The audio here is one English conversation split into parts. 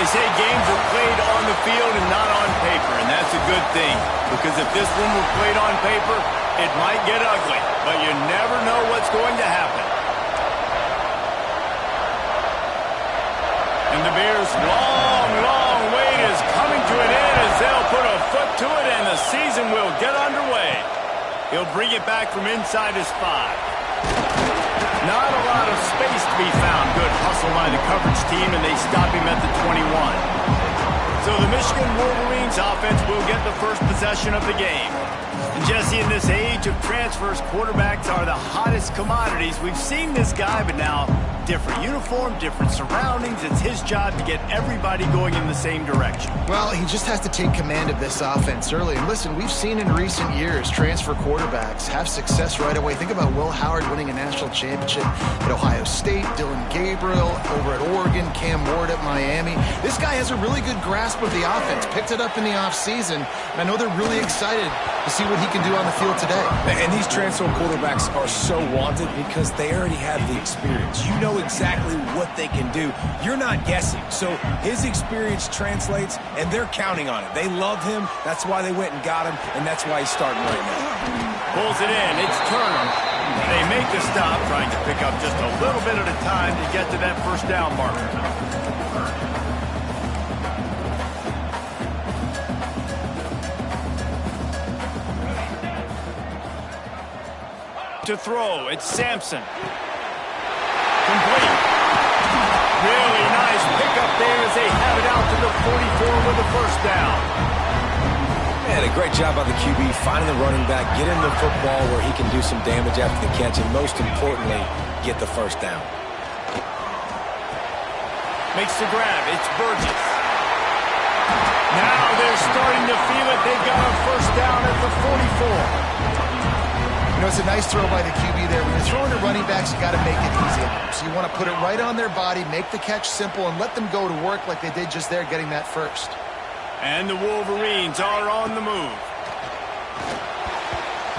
They say games are played on the field and not on paper, and that's a good thing. Because if this one were played on paper, it might get ugly. But you never know what's going to happen. And the Bears' long wait is coming to an end as they'll put a foot to it, and the season will get underway. He'll bring it back from inside his 5. Not a lot of space to be found. Good hustle by the coverage team, and they stop him at the 21. So the Michigan Wolverines offense will get the first possession of the game. And Jesse, in this age of transfers, quarterbacks are the hottest commodities. We've seen this guy, but now different uniform, different surroundings. It's his job to get everybody going in the same direction. Well, he just has to take command of this offense early. And listen, we've seen in recent years transfer quarterbacks have success right away. Think about Will Howard winning a national championship at Ohio State, Dylan Gabriel over at Oregon, Cam Ward at Miami. This guy has a really good grasp of the offense, picked it up in the offseason, and I know they're really excited to see what he can do on the field today. And these transfer quarterbacks are so wanted because they already have the experience. You know exactly what they can do. You're not guessing. So his experience translates, and they're counting on it. They love him. That's why they went and got him, and that's why he's starting right now. Pulls it in. It's Turner. They make the stop, trying to pick up just a little bit at a time to get to that first down marker. To throw, it's Sampson. Complete. Really nice pickup there as they have it out to the 44 with the first down. Man, a great job by the QB finding the running back, get him the football where he can do some damage after the catch, and most importantly, get the first down. Makes the grab. It's Burgess. Now they're starting to feel it. They've got a first down at the 44. You know, it's a nice throw by the QB there. When you're throwing to running backs, you got to make it easy. So you want to put it right on their body, make the catch simple, and let them go to work like they did just there, getting that first. And the Wolverines are on the move.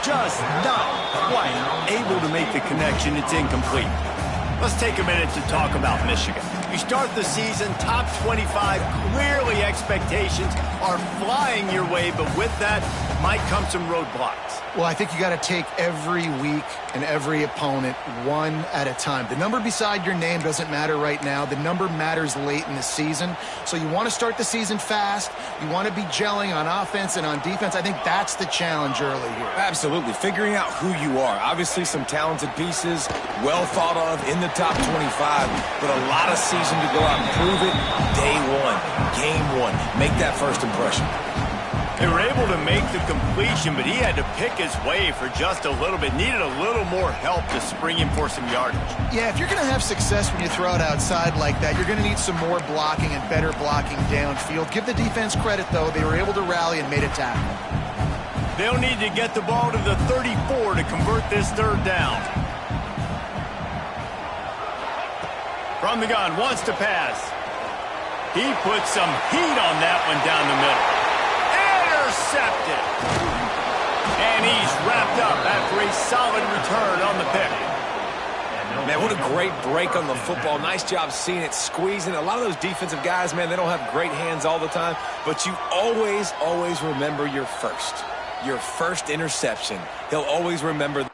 Just not quite able to make the connection. It's incomplete. Let's take a minute to talk about Michigan. You start the season top 25. Clearly expectations are flying your way, but with that might come some roadblocks. Well, I think you got to take every week and every opponent one at a time. The number beside your name doesn't matter right now. The number matters late in the season. So you want to start the season fast. You want to be gelling on offense and on defense. I think that's the challenge early here. Absolutely. Figuring out who you are. Obviously some talented pieces, well thought of in the top 25, but a lot of season to go out and prove it. Day one, game one. Make that first impression. They were able to make the completion, but he had to pick his way for just a little bit. Needed a little more help to spring him for some yardage. Yeah, if you're going to have success when you throw it outside like that, you're going to need some more blocking and better blocking downfield. Give the defense credit, though. They were able to rally and made a tackle. They'll need to get the ball to the 34 to convert this third down. From the gun, wants to pass. He puts some heat on that one down the middle. Intercepted. And he's wrapped up after a solid return on the pick. Man, what a great break on the football. Nice job seeing it, squeezing. A lot of those defensive guys, man, they don't have great hands all the time, but you always remember your first interception. He'll always remember.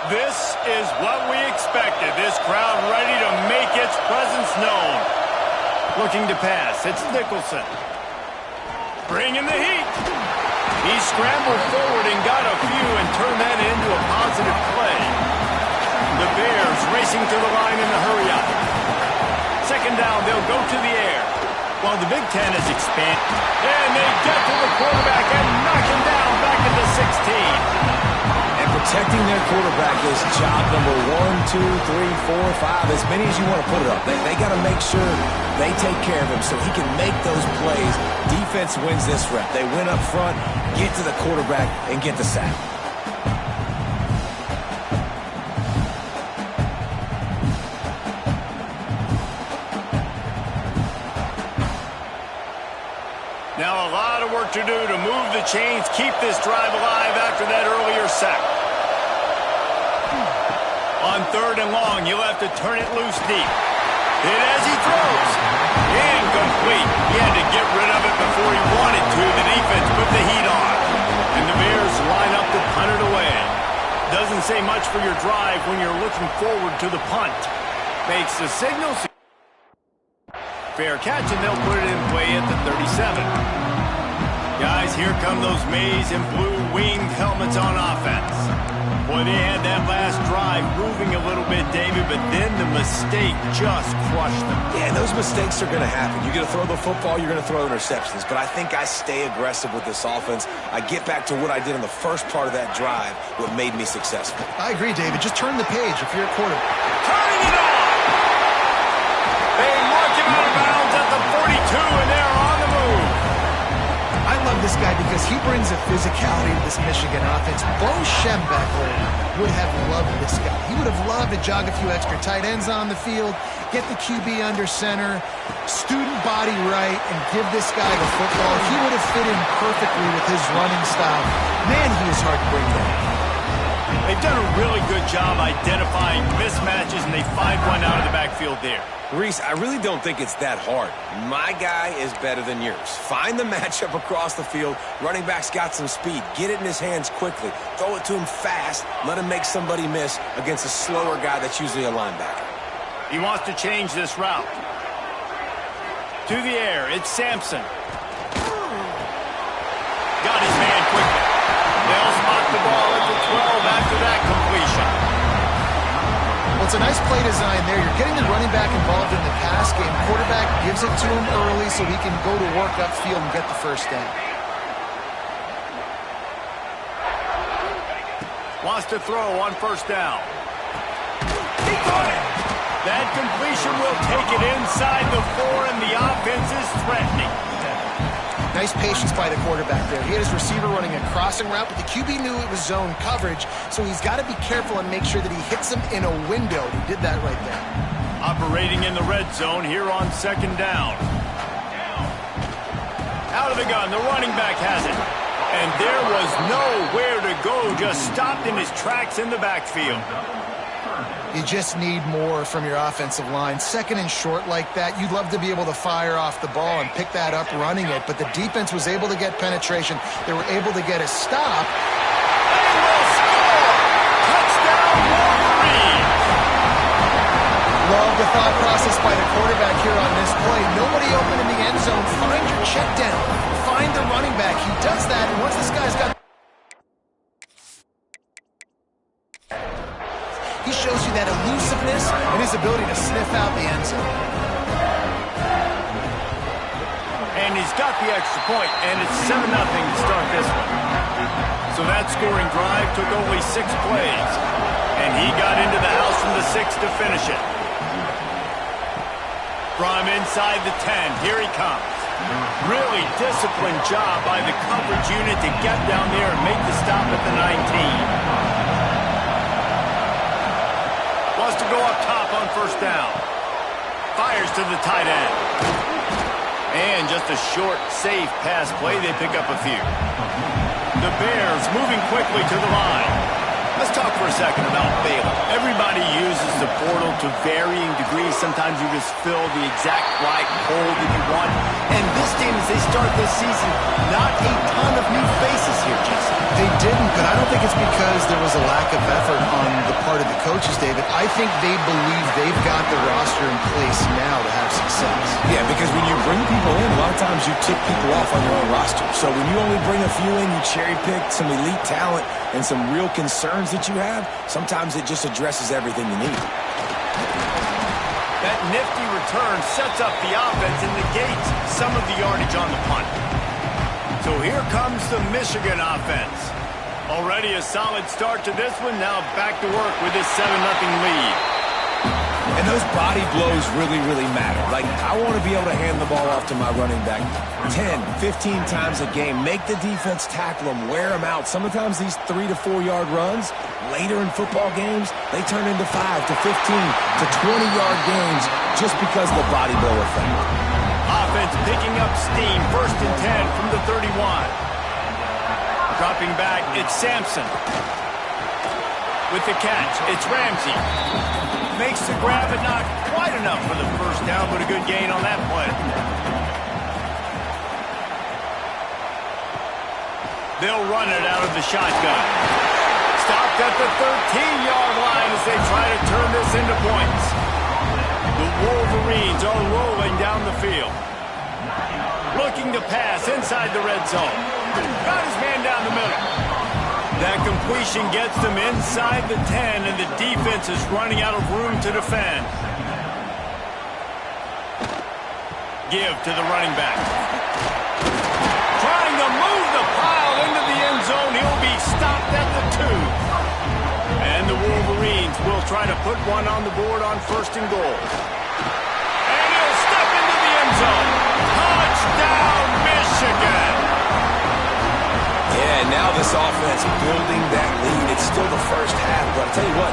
This is what we expected. This crowd ready to make its presence known. Looking to pass. It's Nicholson. Bringing the heat. He scrambled forward and got a few and turned that into a positive play. The Bears racing to the line in the hurry-up. Second down, they'll go to the air. While the Big Ten has expanded. And they get to the quarterback and knock him down back into 16. Protecting their quarterback is job number 1, 2, 3, 4, 5, as many as you want to put it up. They got to make sure they take care of him so he can make those plays. Defense wins this rep. They win up front, get to the quarterback, and get the sack. Now a lot of work work to do to move the chains, keep this drive alive after that earlier sack. On 3rd and long, he'll have to turn it loose deep. Hit as he throws. Incomplete. He had to get rid of it before he wanted to. The defense put the heat on. And the Bears line up to punt it away. Doesn't say much for your drive when you're looking forward to the punt. Makes the signal. Fair catch, and they'll put it in play at the 37. Guys, here come those maize and blue winged helmets on offense. Boy, they had that last drive moving a little bit, David, but then the mistake just crushed them. Yeah, those mistakes are going to happen. You're going to throw the football, you're going to throw interceptions, but I think I stay aggressive with this offense. I get back to what I did in the first part of that drive, what made me successful. I agree, David. Just turn the page if you're a quarterback. Turning it on! They mark him out of bounds at the 42, and they're on the move. I love this guy because he brings a physicality to this Michigan offense. Bo Schembechler would have loved this guy. He would have loved to jog a few extra tight ends on the field, get the QB under center, student body right, and give this guy the football. He would have fit in perfectly with his running style. Man, he is hard to bring down. They've done a really good job identifying mismatches, and they find one out of the backfield there. Reese, I really don't think it's that hard. My guy is better than yours. Find the matchup across the field. Running back's got some speed. Get it in his hands quickly. Throw it to him fast. Let him make somebody miss against a slower guy that's usually a linebacker. He wants to change this route. To the air, it's Sampson. Got his man quickly. They'll spot the ball at the 12 after that completion. Well, it's a nice play design there. You're getting the running back involved in the pass game. Quarterback gives it to him early so he can go to work upfield and get the first down. Wants to throw on 1st down. He got it! That completion will take it inside the 4, and the offense is threatening. Nice patience by the quarterback there. He had his receiver running a crossing route, but the QB knew it was zone coverage, so he's got to be careful and make sure that he hits him in a window. He did that right there. Operating in the red zone here on 2nd down. Out of the gun, the running back has it. And there was nowhere to go, just stopped in his tracks in the backfield. You just need more from your offensive line. 2nd and short like that, you'd love to be able to fire off the ball and pick that up running it, but the defense was able to get penetration. They were able to get a stop. They will score! Touchdown, Wolverine! Love the thought process by the quarterback here on this play. Nobody open in the end zone. Find your check down. Find the running back. He does that, and once this guy's got... He shows you that elusiveness and his ability to sniff out the end zone. And he's got the extra point, and it's 7-0 to start this one. So that scoring drive took only 6 plays, and he got into the house from the 6 to finish it. From inside the 10, here he comes. Really disciplined job by the coverage unit to get down there and make the stop at the 19. Wants to go up top on 1st down. Fires to the tight end. And just a short, safe pass play. They pick up a few. The Bears moving quickly to the line. Let's talk for a second about Baylor. Everybody uses the portal to varying degrees. Sometimes you just fill the exact right hole that you want. And this team, as they start this season, not a ton of new faces here, Jesse. They didn't, but I don't think it's because there was a lack of effort on the part of the coaches, David. I think they believe they've got the roster in place now to have success. Yeah, because when you bring people in, a lot of times you tick people off on your own roster. So when you only bring a few in, you cherry-pick some elite talent and some real concerns that you have, sometimes it just addresses everything you need. That nifty return sets up the offense and negates some of the yardage on the punt. So here comes the Michigan offense. Already a solid start to this one. Now back to work with this 7-0 lead. And those body blows really, really matter. Like, I want to be able to hand the ball off to my running back 10, 15 times a game. Make the defense tackle them, wear them out. Sometimes these 3 to 4 yard runs, later in football games, they turn into 5 to 15 to 20 yard games just because of the body blow effect. offense picking up steam. 1st and 10 from the 31. Dropping back, it's Sampson. With the catch, it's Ramsey. Makes the grab, but not quite enough for the 1st down, but a good gain on that play. They'll run it out of the shotgun. Stopped at the 13-yard line as they try to turn this into points. The Wolverines are rolling down the field. Looking to pass inside the red zone. Got his man down the middle. That completion gets them inside the 10, and the defense is running out of room to defend. Give to the running back. Trying to move the pile into the end zone. He'll be stopped at the 2. And the Wolverines will try to put one on the board on 1st and goal. And he'll step into the end zone. Touchdown, Michigan! Yeah, now this offense building that lead. It's still the 1st half, but I'll tell you what,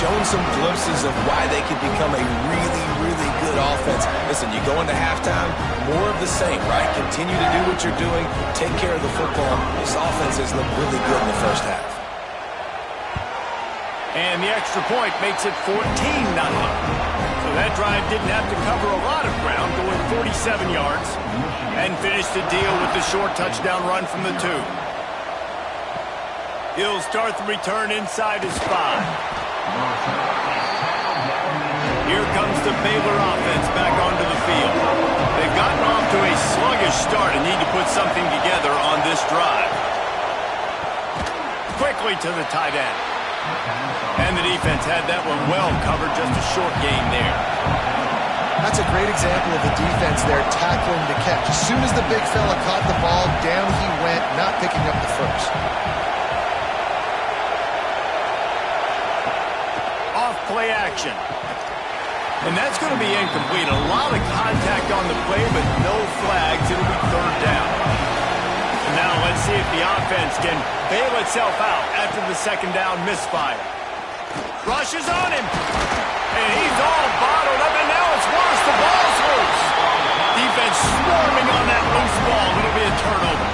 showing some glimpses of why they could become a really, really good offense. Listen, you go into halftime, more of the same, right? Continue to do what you're doing, take care of the football. This offense has looked really good in the 1st half. And the extra point makes it 14-0. So that drive didn't have to cover a lot of ground, going 47 yards, and finished the deal with the short touchdown run from the 2. He'll start the return inside his 5. Here comes the Baylor offense back onto the field. They've gotten off to a sluggish start and need to put something together on this drive. Quickly to the tight end. And the defense had that one well covered, just a short gain there. That's a great example of the defense there tackling the catch. As soon as the big fella caught the ball, down he went, not picking up the 1st. Play action. And that's going to be incomplete. A lot of contact on the play, but no flags. It'll be 3rd down. And now let's see if the offense can bail itself out after the 2nd down misfire. Rushes on him. And he's all bottled up, and now it's worse. The ball's loose. Defense swarming on that loose ball. It'll be a turnover.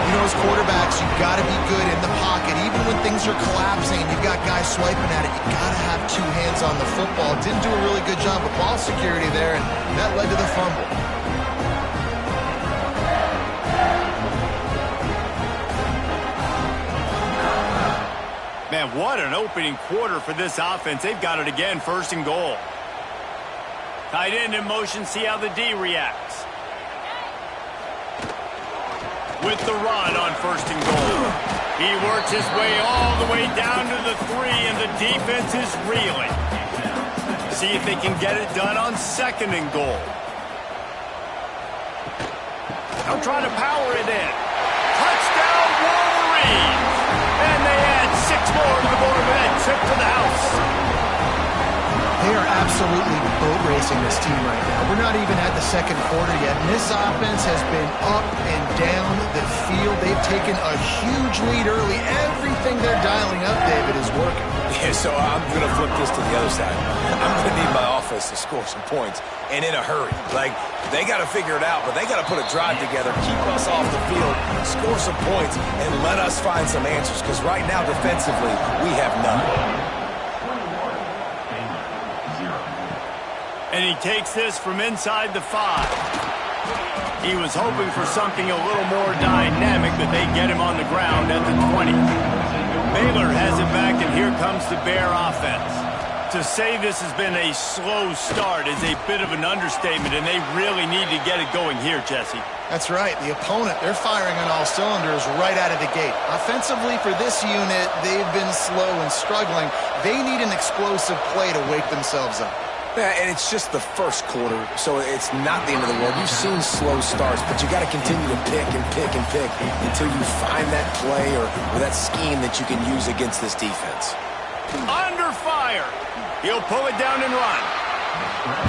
You know, as quarterbacks, you've got to be good in the pocket. Even when things are collapsing and you've got guys swiping at it, you've got to have 2 hands on the football. Didn't do a really good job of ball security there, and that led to the fumble. Man, what an opening quarter for this offense. They've got it again, 1st and goal. Tight end in motion, see how the D reacts. With the run on 1st and goal. He works his way all the way down to the 3, and the defense is reeling. See if they can get it done on 2nd and goal. They'll try to power it in. Touchdown, Wolverines! And they add 6 more to the board with that trip to the house. They are absolutely boat racing this team right now. We're not even at the 2nd quarter yet, and this offense has been up and down the field. They've taken a huge lead early. Everything they're dialing up, David, is working. Yeah, so I'm going to flip this to the other side. I'm going to need my offense to score some points, and in a hurry. Like, they got to figure it out, but they got to put a drive together, keep us off the field, score some points, and let us find some answers, because right now, defensively, we have none. And he takes this from inside the 5. He was hoping for something a little more dynamic, but they get him on the ground at the 20. Baylor has it back, and here comes the Bear offense. To say this has been a slow start is a bit of an understatement, and they really need to get it going here, Jesse. That's right. The opponent, they're firing on all cylinders right out of the gate. Offensively, for this unit, they've been slow and struggling. They need an explosive play to wake themselves up. Yeah, and it's just the 1st quarter, so it's not the end of the world. You've seen slow starts, but you got to continue to pick and pick and pick until you find that play or that scheme that you can use against this defense. Under fire. He'll pull it down and run.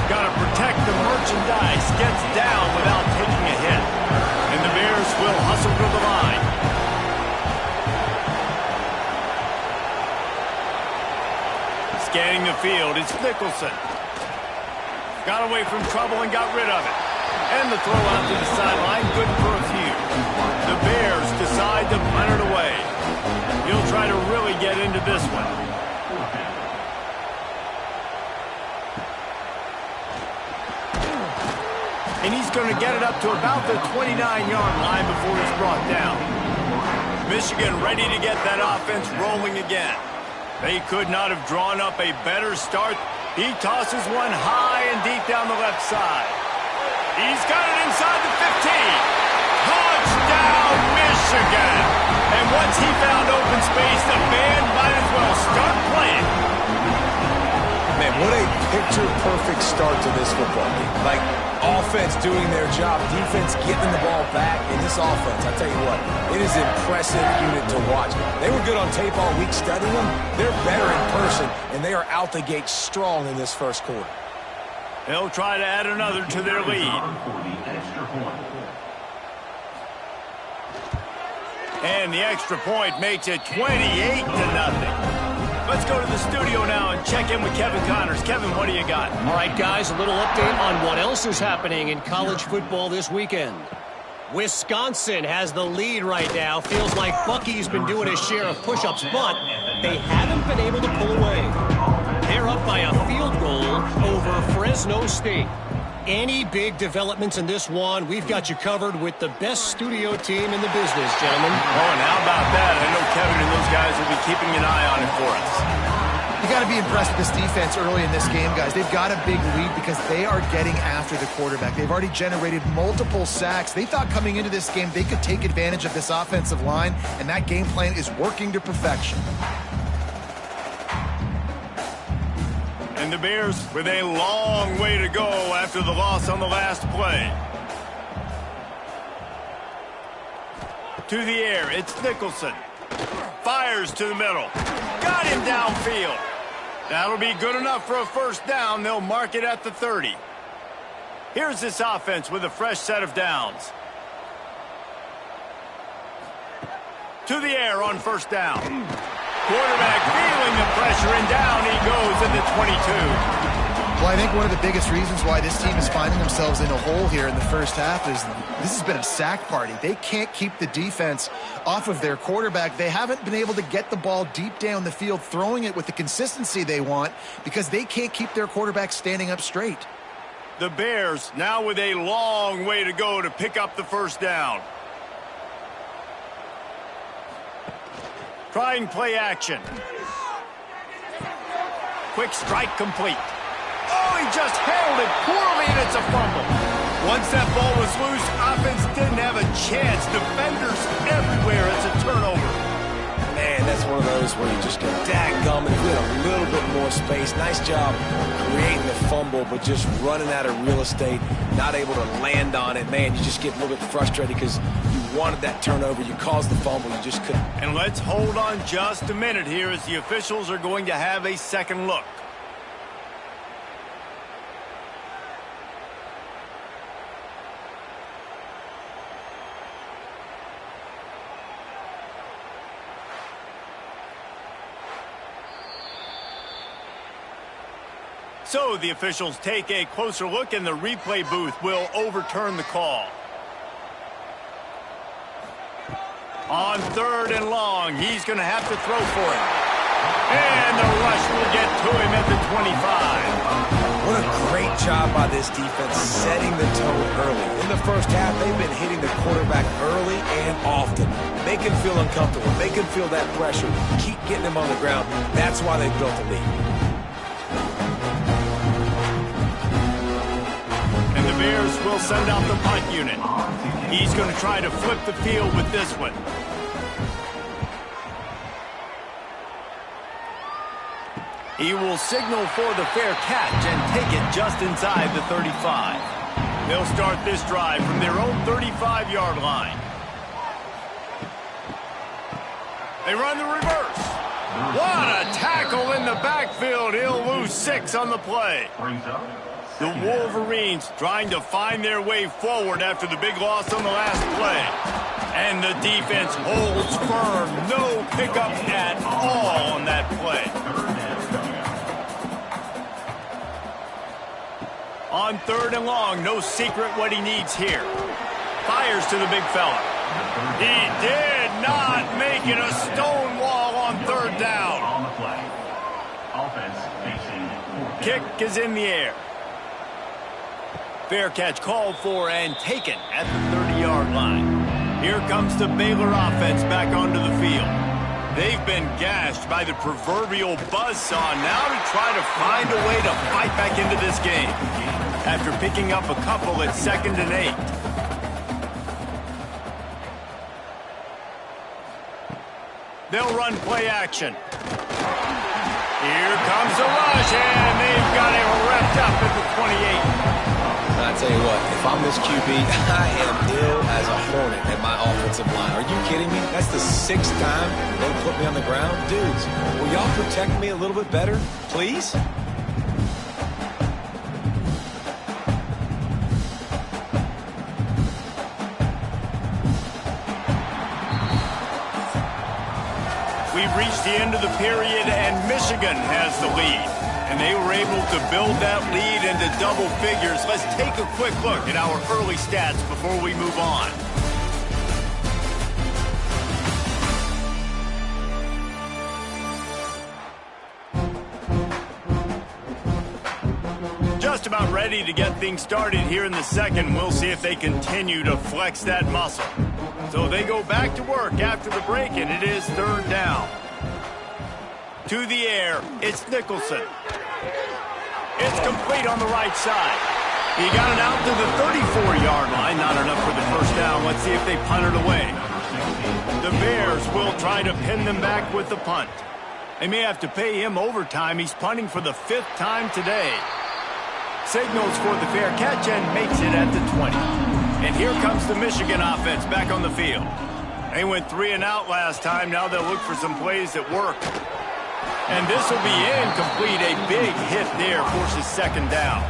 Got to protect the merchandise. Gets down without taking a hit. And the Bears will hustle to the line. Scanning the field, it's Nicholson. Got away from trouble and got rid of it. And the throw out to the sideline, good for a few. The Bears decide to punt it away. He'll try to really get into this one. And he's going to get it up to about the 29-yard line before he's brought down. Michigan ready to get that offense rolling again. They could not have drawn up a better start. He tosses one high and deep down the left side. He's got it inside the 15. Touchdown, Michigan. And once he found open space, the band might as well start playing. Man, what a picture-perfect start to this football game. Like, offense doing their job, defense getting the ball back, and this offense, I tell you what, it is an impressive unit to watch. They were good on tape all week studying them. They're better in person, and they are out the gate strong in this first quarter. They'll try to add another to their lead. And the extra point makes it 28-0. Let's go to the studio now and check in with Kevin Connors. Kevin, what do you got? All right, guys, a little update on what else is happening in college football this weekend. Wisconsin has the lead right now. Feels like Bucky's been doing his share of push-ups, but they haven't been able to pull away. They're up by a field goal over Fresno State. Any big developments in this one, we've got you covered with the best studio team in the business, gentlemen. Oh, and how about that? I know Kevin and those guys will be keeping an eye on it for us. You got to be impressed with this defense early in this game, guys. They've got a big lead because they are getting after the quarterback. They've already generated multiple sacks. They thought coming into this game they could take advantage of this offensive line, and that game plan is working to perfection. And the Bears with a long way to go after the loss on the last play. To the air, it's Nicholson. Fires to the middle. Got him downfield. That'll be good enough for a first down. They'll mark it at the 30. Here's this offense with a fresh set of downs. To the air on first down. Quarterback feeling the pressure, and down he goes at the 22. Well, I think one of the biggest reasons why this team is finding themselves in a hole here in the first half is this has been a sack party. They can't keep the defense off of their quarterback. They haven't been able to get the ball deep down the field, throwing it with the consistency they want because they can't keep their quarterback standing up straight. The Bears now with a long way to go to pick up the first down. Trying play action. Quick strike complete. Oh, he just handled it poorly, and it's a fumble. Once that ball was loose, offense didn't have a chance. Defenders everywhere. It's a turnover. Man, that's one of those where you just go, dadgum, and get a little bit more space. Nice job creating the fumble, but just running out of real estate, not able to land on it. Man, you just get a little bit frustrated because you wanted that turnover. You caused the fumble. You just couldn't. And let's hold on just a minute here as the officials are going to have a second look. So the officials take a closer look, and the replay booth will overturn the call. On 3rd and long, he's going to have to throw for it. And the rush will get to him at the 25. What a great job by this defense setting the tone early. In the first half, they've been hitting the quarterback early and often. Make him feel uncomfortable. Make him feel that pressure. Keep getting him on the ground. That's why they built the lead. And the Bears will send out the punt unit. He's going to try to flip the field with this one. He will signal for the fair catch and take it just inside the 35. They'll start this drive from their own 35-yard line. They run the reverse. What a tackle in the backfield. He'll lose 6 on the play. The Wolverines trying to find their way forward after the big loss on the last play. And the defense holds firm. No pickup at all on that play. On 3rd and long, no secret what he needs here. Fires to the big fella. He did not make it a stone wall on 3rd down. On the play. Offense facing 4th down. Kick is in the air. Fair catch called for and taken at the 30-yard line. Here comes the Baylor offense back onto the field. They've been gashed by the proverbial buzzsaw. Now to try to find a way to fight back into this game after picking up a couple at 2nd and 8. They'll run play action. Here comes the rush, and they've got him wrapped up at the 28. I tell you what, if I'm this QB, I am ill as a hornet at my offensive line. Are you kidding me? That's the 6th time they put me on the ground. Dudes, will y'all protect me a little bit better, please? We've reached the end of the period, and Michigan has the lead. And they were able to build that lead into double figures. Let's take a quick look at our early stats before we move on. Just about ready to get things started here in the second. We'll see if they continue to flex that muscle. So they go back to work after the break, and it is 3rd down. To the air, it's Nicholson. It's complete on the right side. He got it out to the 34-yard line. Not enough for the first down. Let's see if they punt it away. The Bears will try to pin them back with the punt. They may have to pay him overtime. He's punting for the 5th time today. Signals for the fair catch and makes it at the 20. And here comes the Michigan offense back on the field. They went 3 and out last time. Now they'll look for some plays that work. And this will be incomplete. A big hit there forces 2nd down.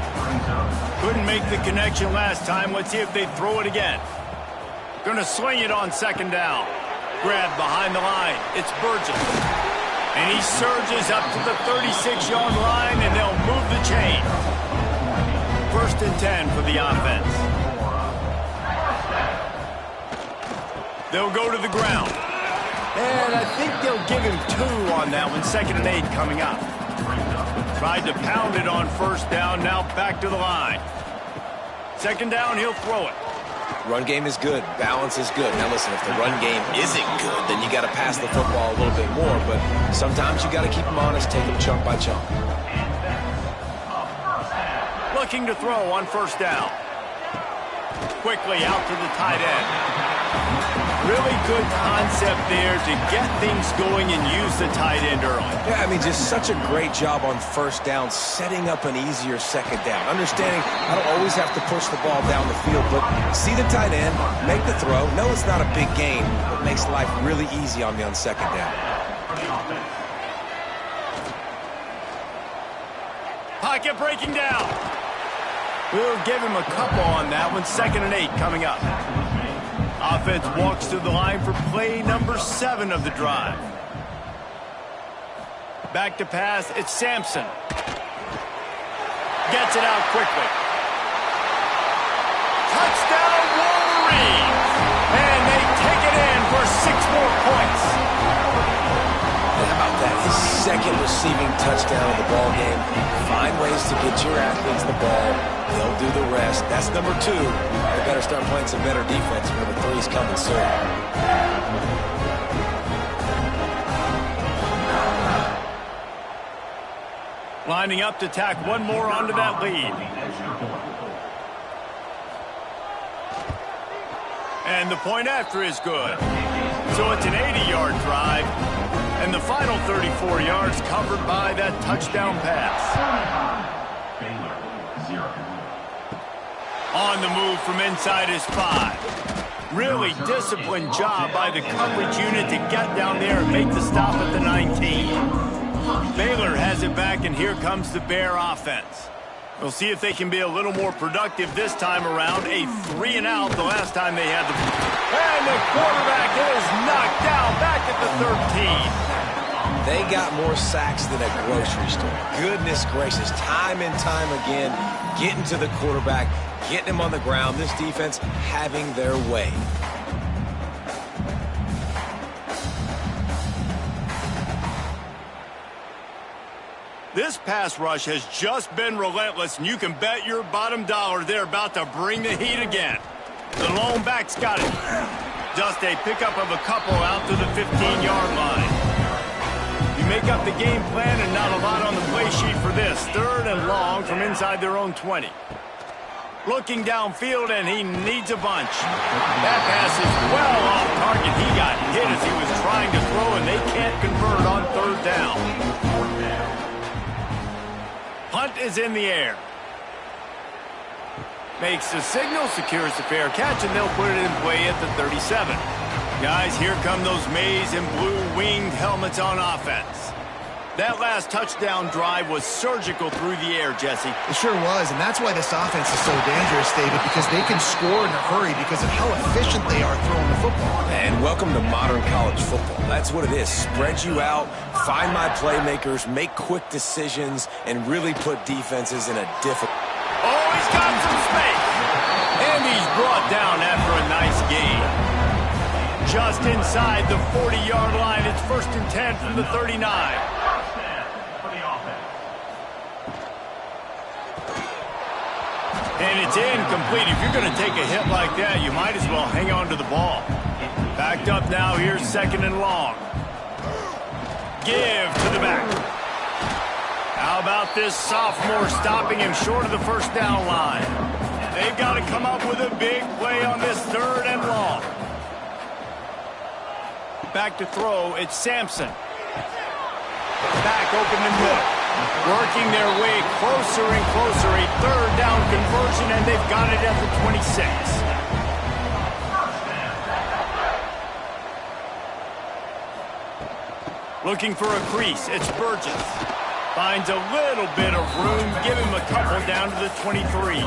Couldn't make the connection last time. Let's see if they throw it again. Going to sling it on 2nd down. Grab behind the line. It's Burgess. And he surges up to the 36-yard line, and they'll move the chain. 1st and 10 for the offense. They'll go to the ground. And I think they'll give him 2 on that one. 2nd and 8 coming up. Tried to pound it on 1st down. Now back to the line. 2nd down, he'll throw it. Run game is good. Balance is good. Now listen, if the run game isn't good, then you got to pass the football a little bit more. But sometimes you got to keep them honest, take them chunk by chunk. Looking to throw on 1st down. Quickly out to the tight end. Really good concept there to get things going and use the tight end early. Yeah, I mean, just such a great job on 1st down, setting up an easier 2nd down. Understanding I don't always have to push the ball down the field, but see the tight end, make the throw. No, it's not a big gain, but makes life really easy on me on 2nd down. Pocket breaking down. We'll give him a couple on that one. 2nd and 8 coming up. Offense walks to the line for play number 7 of the drive. Back to pass, it's Sampson. Gets it out quickly. Touchdown Wolverines! And they take it in for 6 more points. And how about that? His 2nd receiving touchdown of the ball game. Find ways to get your athletes the ball. They'll do the rest. That's number 2. They better start playing some better defense. Number 3 is coming soon. Lining up to tack one more onto that lead. And the point after is good. So it's an 80-yard drive. And the final 34 yards covered by that touchdown pass. On the move from inside his 5. Really disciplined job by the coverage unit to get down there and make the stop at the 19. Baylor has it back, and here comes the Bear offense. We'll see if they can be a little more productive this time around. A 3 and out the last time they had the... And the quarterback is knocked down back at the 13. They got more sacks than a grocery store. Goodness gracious, time and time again, getting to the quarterback, getting him on the ground. This defense having their way. This pass rush has just been relentless, and you can bet your bottom dollar they're about to bring the heat again. The lone back's got it. Just a pickup of a couple out to the 15-yard line. You make up the game plan and not a lot on the play sheet for this. 3rd and long from inside their own 20. Looking downfield, and he needs a bunch. That pass is well off target. He got hit as he was trying to throw, and they can't convert on 3rd down. Punt is in the air. Makes the signal, secures the fair catch, and they'll put it in play at the 37. Guys, here come those maize and blue winged helmets on offense. That last touchdown drive was surgical through the air, Jesse. It sure was, and that's why this offense is so dangerous, David, because they can score in a hurry because of how efficient they are throwing the football. And welcome to modern college football. That's what it is. Spread you out, find my playmakers, make quick decisions, and really put defenses in a difficult... Oh, he's got some space. And he's brought down after a nice gain. Just inside the 40-yard line. It's 1st and 10 from the 39. And it's incomplete. If you're going to take a hit like that, you might as well hang on to the ball. Backed up now. Here's 2nd and long. Give to the back. How about this sophomore stopping him short of the 1st down line? They've got to come up with a big play on this 3rd and long. Back to throw. It's Sampson. Back open and good. Working their way closer and closer. A 3rd down conversion, and they've got it at the 26. Looking for a crease. It's Burgess. Finds a little bit of room. Give him a couple down to the 23.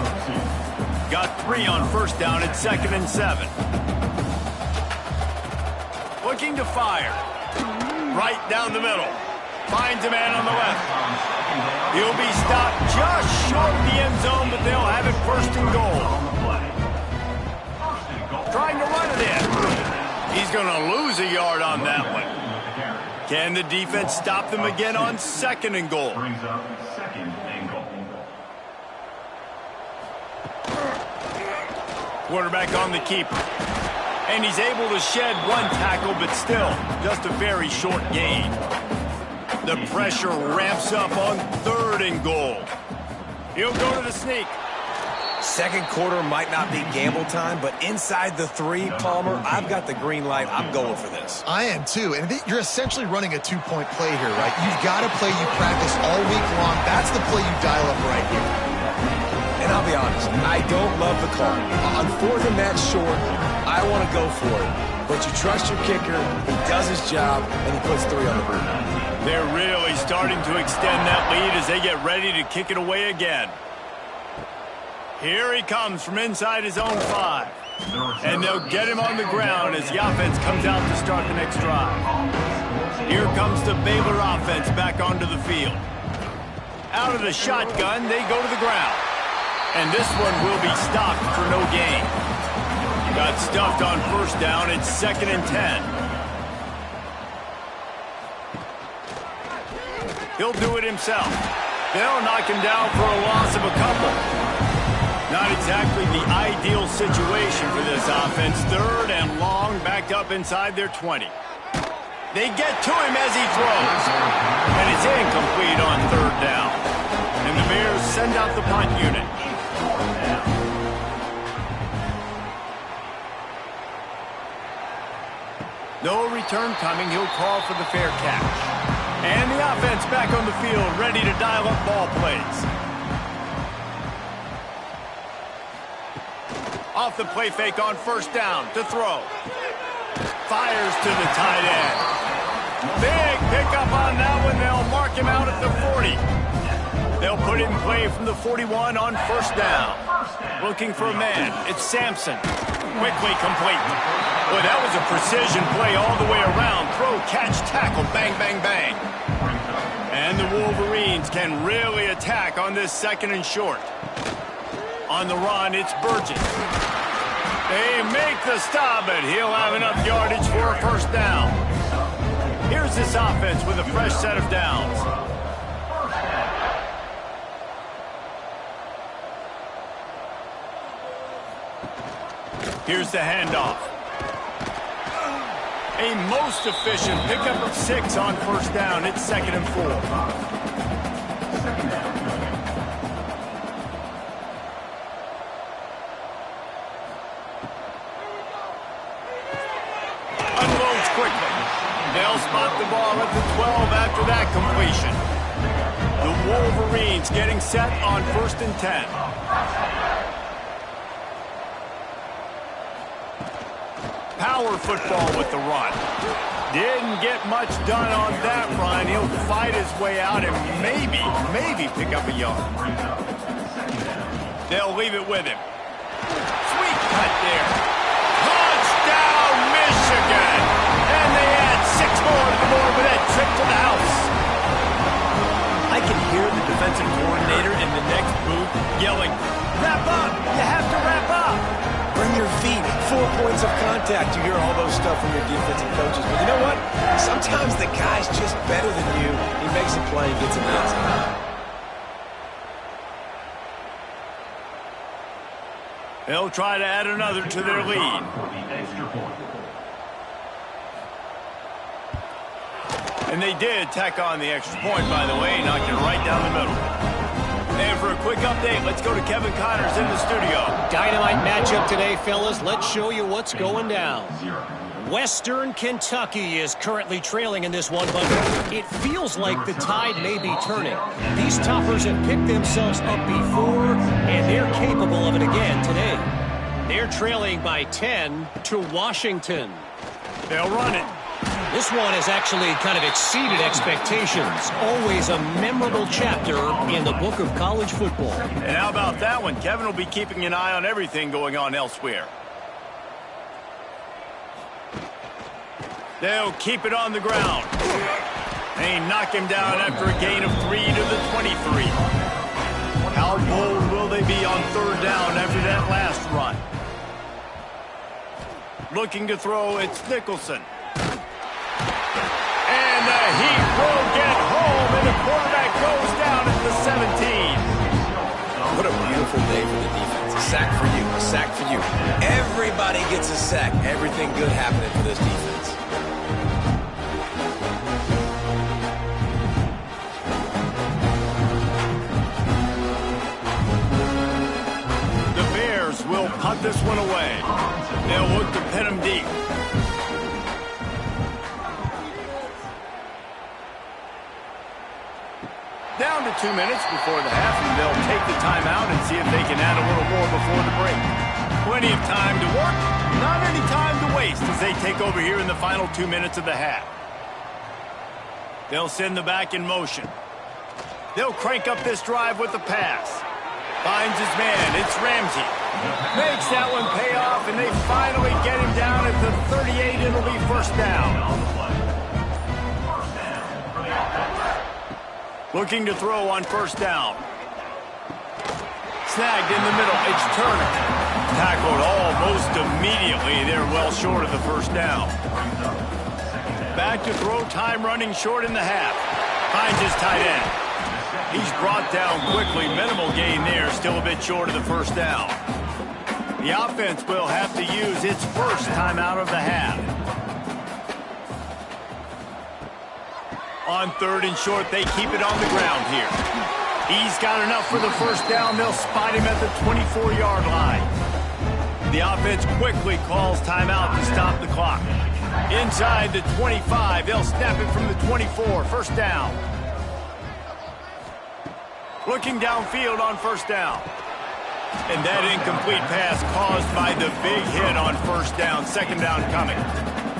Got 3 on 1st down. It's 2nd and 7. Looking to fire. Right down the middle. Finds a man on the left. He'll be stopped just short of the end zone, but they'll have it 1st and goal. Trying to run it in. He's going to lose a yard on that one. Can the defense stop them again on 2nd and goal? Quarterback on the keeper. And he's able to shed 1 tackle, but still, just a very short gain. The pressure ramps up on 3rd and goal. He'll go to the sneak. 2nd quarter might not be gamble time, but inside the 3, Palmer, I've got the green light. I'm going for this. I am too, and you're essentially running a 2-point play here, right? You've got a play you practice all week long. That's the play you dial up right here. And I'll be honest, I don't love the call. On 4th and that short, I want to go for it. But you trust your kicker, he does his job, and he puts 3 on the board. They're really starting to extend that lead as they get ready to kick it away again. Here he comes from inside his own 5. And they'll get him on the ground as the offense comes out to start the next drive. Here comes the Baylor offense back onto the field. Out of the shotgun, they go to the ground. And this one will be stopped for no gain. Got stuffed on 1st down. It's 2nd and 10. He'll do it himself. They'll knock him down for a loss of a couple. Not exactly the ideal situation for this offense. 3rd and long, backed up inside their 20. They get to him as he throws. And it's incomplete on 3rd down. And the Bears send out the punt unit. No return coming. He'll call for the fair catch. And the offense back on the field, ready to dial up ball plays. Off the play fake on 1st down to throw. Fires to the tight end. Big pickup on that one. They'll mark him out at the 40. They'll put it in play from the 41 on 1st down. Looking for a man. It's Sampson. Quickly complete. Boy, that was a precision play all the way around. Throw, catch, tackle, bang. Bang, bang, bang. And the Wolverines can really attack on this 2nd and short. On the run, it's Burgess. They make the stop, but he'll have enough yardage for a 1st down. Here's this offense with a fresh set of downs. Here's the handoff. A most efficient pickup of 6 on 1st down. It's 2nd and 4. Unloads quickly. They'll spot the ball at the 12 after that completion. The Wolverines getting set on 1st and 10. Power football with the run. Didn't get much done on that run. He'll fight his way out and maybe pick up a yard. They'll leave it with him. Sweet cut there. Touchdown, Michigan! And they add 6 more to the board with that trip to the house. I can hear the defensive coordinator in the next booth yelling, "Wrap up! You have to wrap up!" Bring your feet. 4 points of contact. You hear all those stuff from your defensive coaches. But you know what? Sometimes the guy's just better than you. He makes a play and gets an answer. They'll try to add another to their lead. And they did tack on the extra point, by the way, knocked it right down the middle. And for a quick update, let's go to Kevin Connors in the studio. Dynamite matchup today, fellas. Let's show you what's going down. Western Kentucky is currently trailing in this one, but it feels like the tide may be turning. These toppers have picked themselves up before, and they're capable of it again today. They're trailing by 10 to Washington. They'll run it. This one has actually kind of exceeded expectations. Always a memorable chapter in the book of college football. And how about that one? Kevin will be keeping an eye on everything going on elsewhere. They'll keep it on the ground. They knock him down after a gain of 3 to the 23. How bold will they be on 3rd down after that last run? Looking to throw, it's Nicholson. And the Heat will get home, and the quarterback goes down at the 17. What a beautiful day for the defense. A sack for you, a sack for you. Everybody gets a sack. Everything good happening for this defense. The Bears will punt this one away. They'll look to pin him deep. Down to 2 minutes before the half, and they'll take the timeout and see if they can add a little more before the break. Plenty of time to work, not any time to waste as they take over here in the final 2 minutes of the half. They'll send the back in motion. They'll crank up this drive with the pass. Finds his man, it's Ramsey. Makes that one pay off, and they finally get him down at the 38. It'll be 1st down. Looking to throw on 1st down. Snagged in the middle. It's Turner. Tackled almost immediately. They're well short of the 1st down. Back to throw, time running short in the half. Finds his tight end. He's brought down quickly. Minimal gain there. Still a bit short of the 1st down. The offense will have to use its 1st timeout of the half. On 3rd and short, they keep it on the ground here. He's got enough for the 1st down. They'll spot him at the 24-yard line. The offense quickly calls timeout to stop the clock. Inside the 25, they'll snap it from the 24. 1st down. Looking downfield on 1st down. And that incomplete pass caused by the big hit on 1st down. 2nd down coming.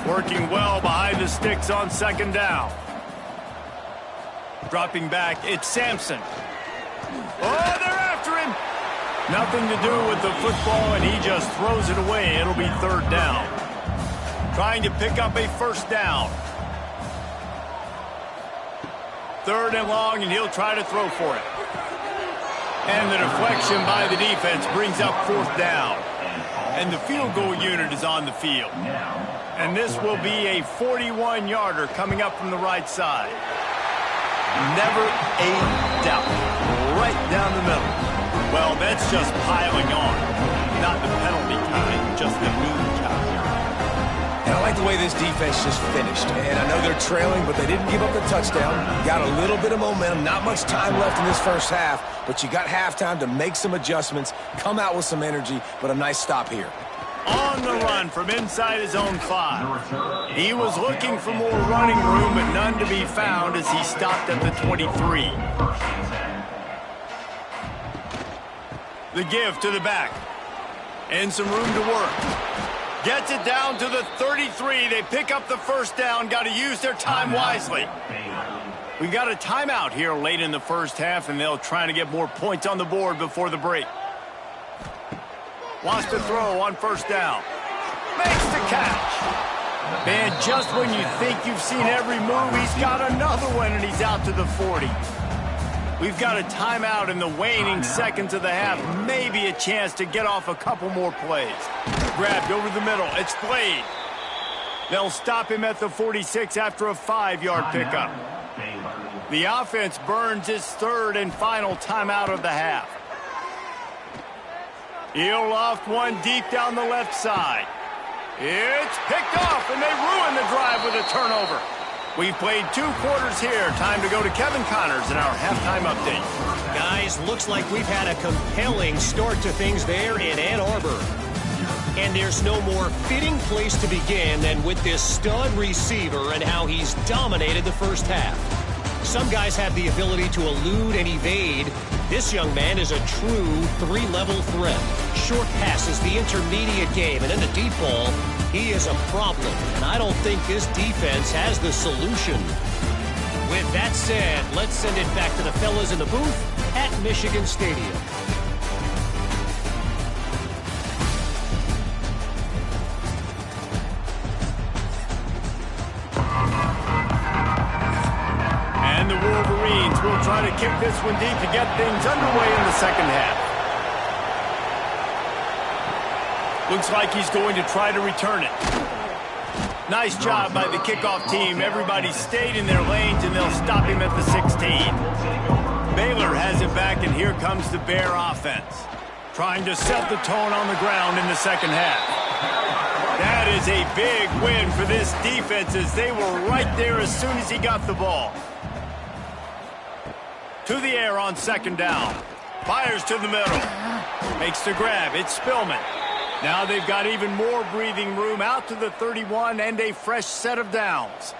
Working well behind the sticks on 2nd down. Dropping back, it's Sampson. Oh, they're after him. Nothing to do with the football, and he just throws it away. It'll be 3rd down. Trying to pick up a 1st down. 3rd and long, and he'll try to throw for it. And the deflection by the defense brings up 4th down. And the field goal unit is on the field. And this will be a 41-yarder coming up from the right side. Never a doubt. Right down the middle. Well, that's just piling on. Not the penalty kind, just the mean kind. And I like the way this defense just finished. And I know they're trailing, but they didn't give up the touchdown. Got a little bit of momentum. Not much time left in this first half, but you got halftime to make some adjustments, come out with some energy, but a nice stop here. On the run from inside his own 5. He was looking for more running room, but none to be found as he stopped at the 23. The give to the back. And some room to work. Gets it down to the 33. They pick up the 1st down. Got to use their time wisely. We've got a timeout here late in the first half, and they'll try to get more points on the board before the break. Wants to throw on 1st down. Makes the catch. Man, just when you think you've seen every move, he's got another one, and he's out to the 40. We've got a timeout in the waning seconds of the half. Maybe a chance to get off a couple more plays. Grabbed over the middle. It's Blade. They'll stop him at the 46 after a 5-yard pickup. The offense burns his 3rd and final timeout of the half. He'll loft one deep down the left side. It's picked off, and they ruin the drive with a turnover. We've played 2 quarters here. Time to go to Kevin Connors in our halftime update. Guys, looks like we've had a compelling start to things there in Ann Arbor. And there's no more fitting place to begin than with this stud receiver and how he's dominated the first half. Some guys have the ability to elude and evade. This young man is a true 3-level threat. Short passes, the intermediate game, and then the deep ball. He is a problem, and I don't think this defense has the solution. With that said, let's send it back to the fellas in the booth at Michigan Stadium. And the Wolverines will try to kick this one deep to get things underway in the second half. Looks like he's going to try to return it. Nice job by the kickoff team. Everybody stayed in their lanes, and they'll stop him at the 16. Baylor has it back, and here comes the Bear offense. Trying to set the tone on the ground in the second half. That is a big win for this defense as they were right there as soon as he got the ball. To the air on 2nd down. Fires to the middle. Makes the grab. It's Spillman. Now they've got even more breathing room out to the 31 and a fresh set of downs.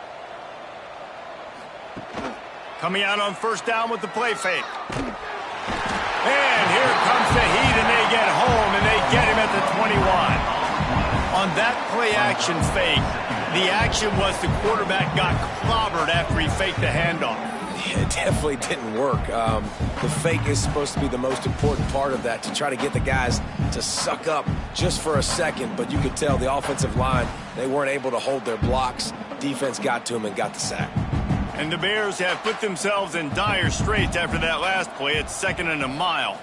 Coming out on 1st down with the play fake. And here comes the heat, and they get home, and they get him at the 21. On that play action fake, the action was the quarterback got clobbered after he faked the handoff. It definitely didn't work. The fake is supposed to be the most important part of that, to try to get the guys to suck up just for a second. But you could tell the offensive line, they weren't able to hold their blocks. Defense got to them and got the sack. And the Bears have put themselves in dire straits after that last play. It's 2nd and a mile.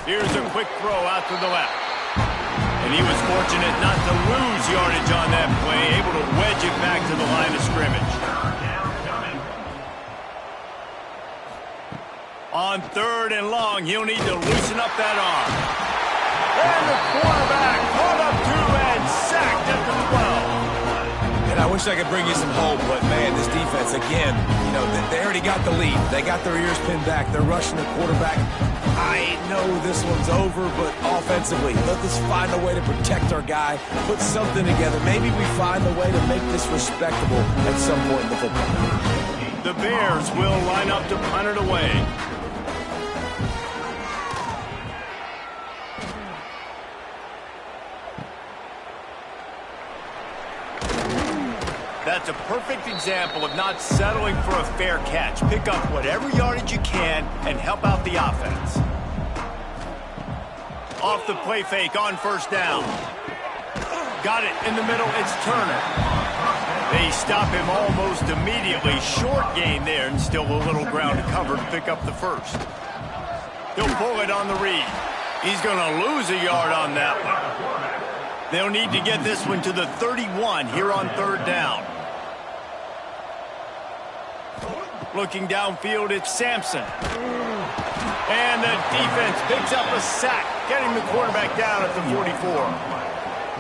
Here's a quick throw out to the left. And he was fortunate not to lose yardage on that play, able to wedge it back to the line of scrimmage. On 3rd and long, he'll need to loosen up that arm. And the quarterback caught up to and sacked at the 12. And I wish I could bring you some hope, but, man, this defense, again, you know, they already got the lead. They got their ears pinned back. They're rushing the quarterback. I know this one's over, but offensively, let us find a way to protect our guy, put something together. Maybe we find a way to make this respectable at some point in the football game. The Bears will line up to punt it away. That's a perfect example of not settling for a fair catch. Pick up whatever yardage you can and help out the offense. Off the play fake on 1st down. Got it in the middle. It's Turner. They stop him almost immediately. Short gain there, and still a little ground to cover to pick up the first. He'll pull it on the read. He's going to lose a yard on that one. They'll need to get this one to the 31 here on third down. Looking downfield, it's Sampson. And the defense picks up a sack, getting the quarterback down at the 44.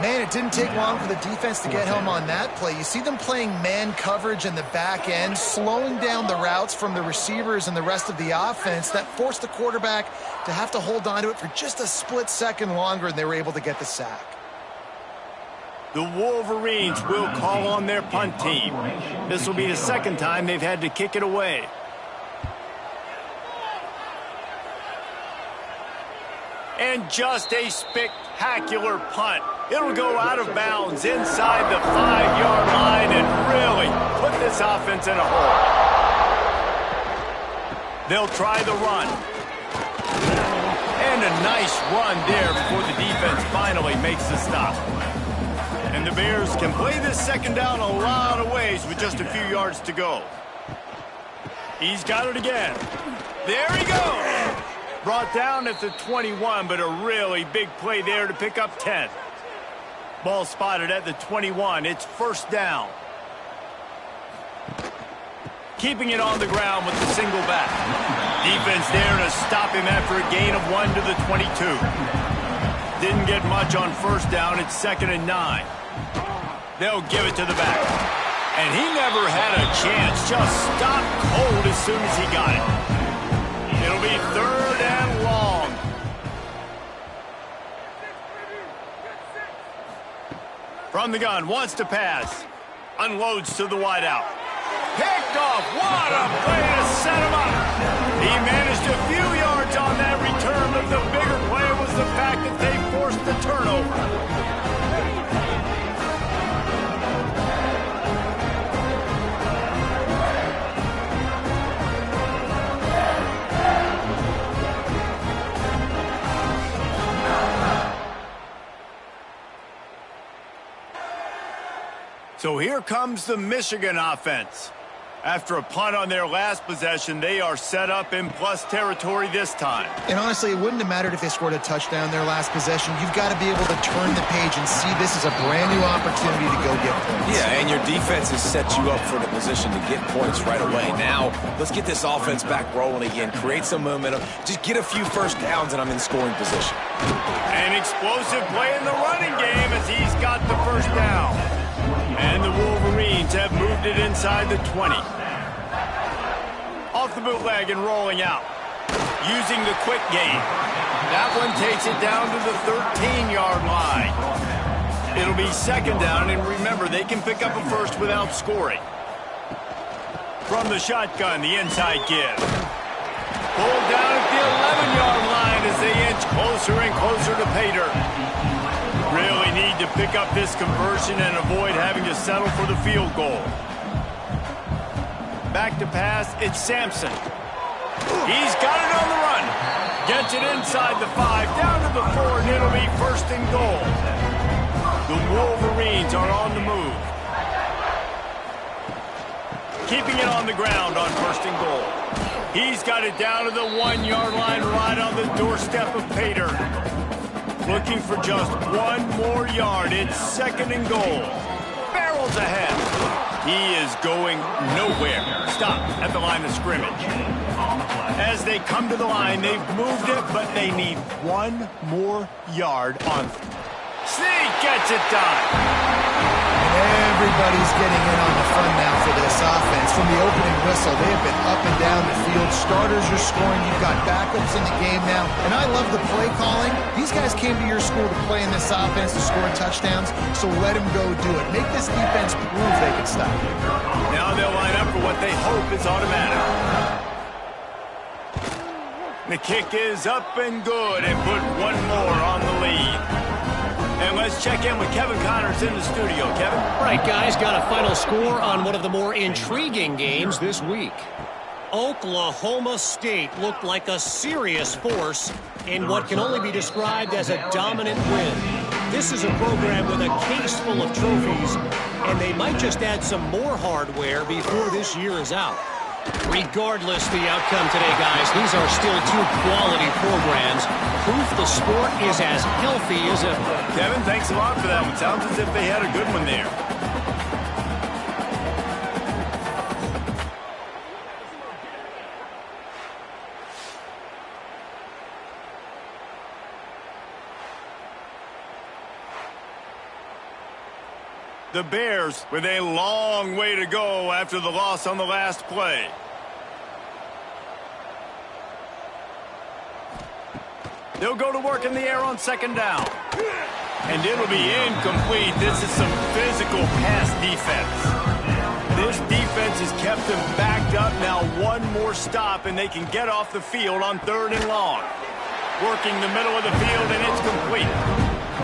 Man, it didn't take long for the defense to get home on that play. You see them playing man coverage in the back end, slowing down the routes from the receivers and the rest of the offense. That forced the quarterback to have to hold on to it for just a split second longer, and they were able to get the sack. The Wolverines will call on their punt team. This will be the second time they've had to kick it away. And just a spectacular punt. It'll go out of bounds inside the 5-yard line and really put this offense in a hole. They'll try the run. And a nice run there before the defense finally makes the stop. And the Bears can play this second down a lot of ways with just a few yards to go. He's got it again. There he goes. Brought down at the 21, but a really big play there to pick up 10. Ball spotted at the 21. It's first down. Keeping it on the ground with the single back. Defense there to stop him after a gain of 1 to the 22. Didn't get much on first down. It's 2nd and 9. They'll give it to the back. And he never had a chance. Just stopped cold as soon as he got it. It'll be 3rd and long. From the gun, wants to pass. Unloads to the wideout. Picked off. What a play to set him up. He managed a few yards on that return, but the bigger play was the fact that they forced the turnover. So here comes the Michigan offense. After a punt on their last possession, they are set up in plus territory this time. And honestly, it wouldn't have mattered if they scored a touchdown their last possession. You've got to be able to turn the page and see this is a brand new opportunity to go get points. Yeah, and your defense has set you up for the position to get points right away. Now, let's get this offense back rolling again. Create some momentum. Just get a few first downs, and I'm in scoring position. An explosive play in the running game as he's got the first down. And the Wolverines have moved it inside the 20. Off the bootleg and rolling out. Using the quick game. That one takes it down to the 13-yard line. It'll be 2nd down, and remember, they can pick up a first without scoring. From the shotgun, the inside give. Pulled down at the 11-yard line as they inch closer and closer to pay dirt. Really need to pick up this conversion and avoid having to settle for the field goal. Back to pass, it's Sampson. He's got it on the run. Gets it inside the 5, down to the 4, and it'll be 1st and goal. The Wolverines are on the move. Keeping it on the ground on 1st and goal. He's got it down to the 1-yard line right on the doorstep of pay dirt. Looking for just 1 more yard. It's 2nd and goal. Barrels ahead. He is going nowhere. Stop at the line of scrimmage. As they come to the line, they've moved it, but they need 1 more yard on. Sneak gets it done. Everybody's getting in on the fun now for this offense. From the opening whistle, they have been up and down the field. Starters are scoring. You've got backups in the game now. And I love the play calling. These guys came to your school to play in this offense to score touchdowns, so let them go do it. Make this defense prove they can stop you. Now they'll line up for what they hope is automatic. The kick is up and good and put 1 more on the lead. And let's check in with Kevin Connors in the studio. Kevin? All right, guys, got a final score on one of the more intriguing games this week. Oklahoma State looked like a serious force in what can only be described as a dominant win. This is a program with a case full of trophies, and they might just add some more hardware before this year is out. Regardless the outcome today, guys, these are still two quality programs. Proof the sport is as healthy as ever. Kevin, thanks a lot for that one. Sounds as if they had a good one there. The Bears with a long way to go after the loss on the last play. They'll go to work in the air on second down. And it'll be incomplete. This is some physical pass defense. This defense has kept them backed up. Now one more stop and they can get off the field on 3rd and long. Working the middle of the field and it's complete.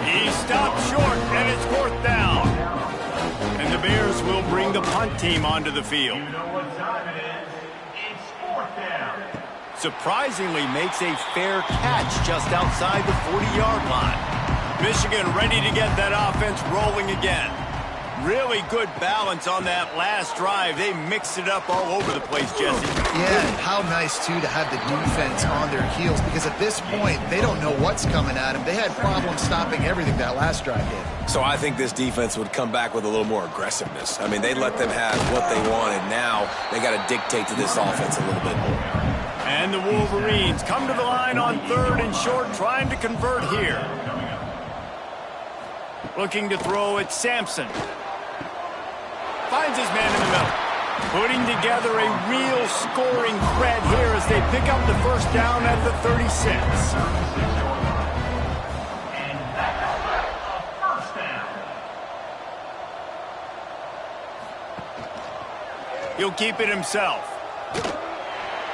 He stopped short and it's 4th down. And the Bears will bring the punt team onto the field. You know what time it is. It's 4th down. Surprisingly makes a fair catch just outside the 40-yard line. Michigan ready to get that offense rolling again. Really good balance on that last drive. They mixed it up all over the place, Jesse. Yeah, and how nice, too, to have the defense on their heels, because at this point, they don't know what's coming at them. They had problems stopping everything that last drive did. So I think this defense would come back with a little more aggressiveness. I mean, they let them have what they wanted. Now they got to dictate to this offense a little bit more. And the Wolverines come to the line on 3rd and short, trying to convert here. Looking to throw at Sampson. Finds his man in the middle. Putting together a real scoring threat here as they pick up the 1st down at the 36. And that's a 1st down. He'll keep it himself.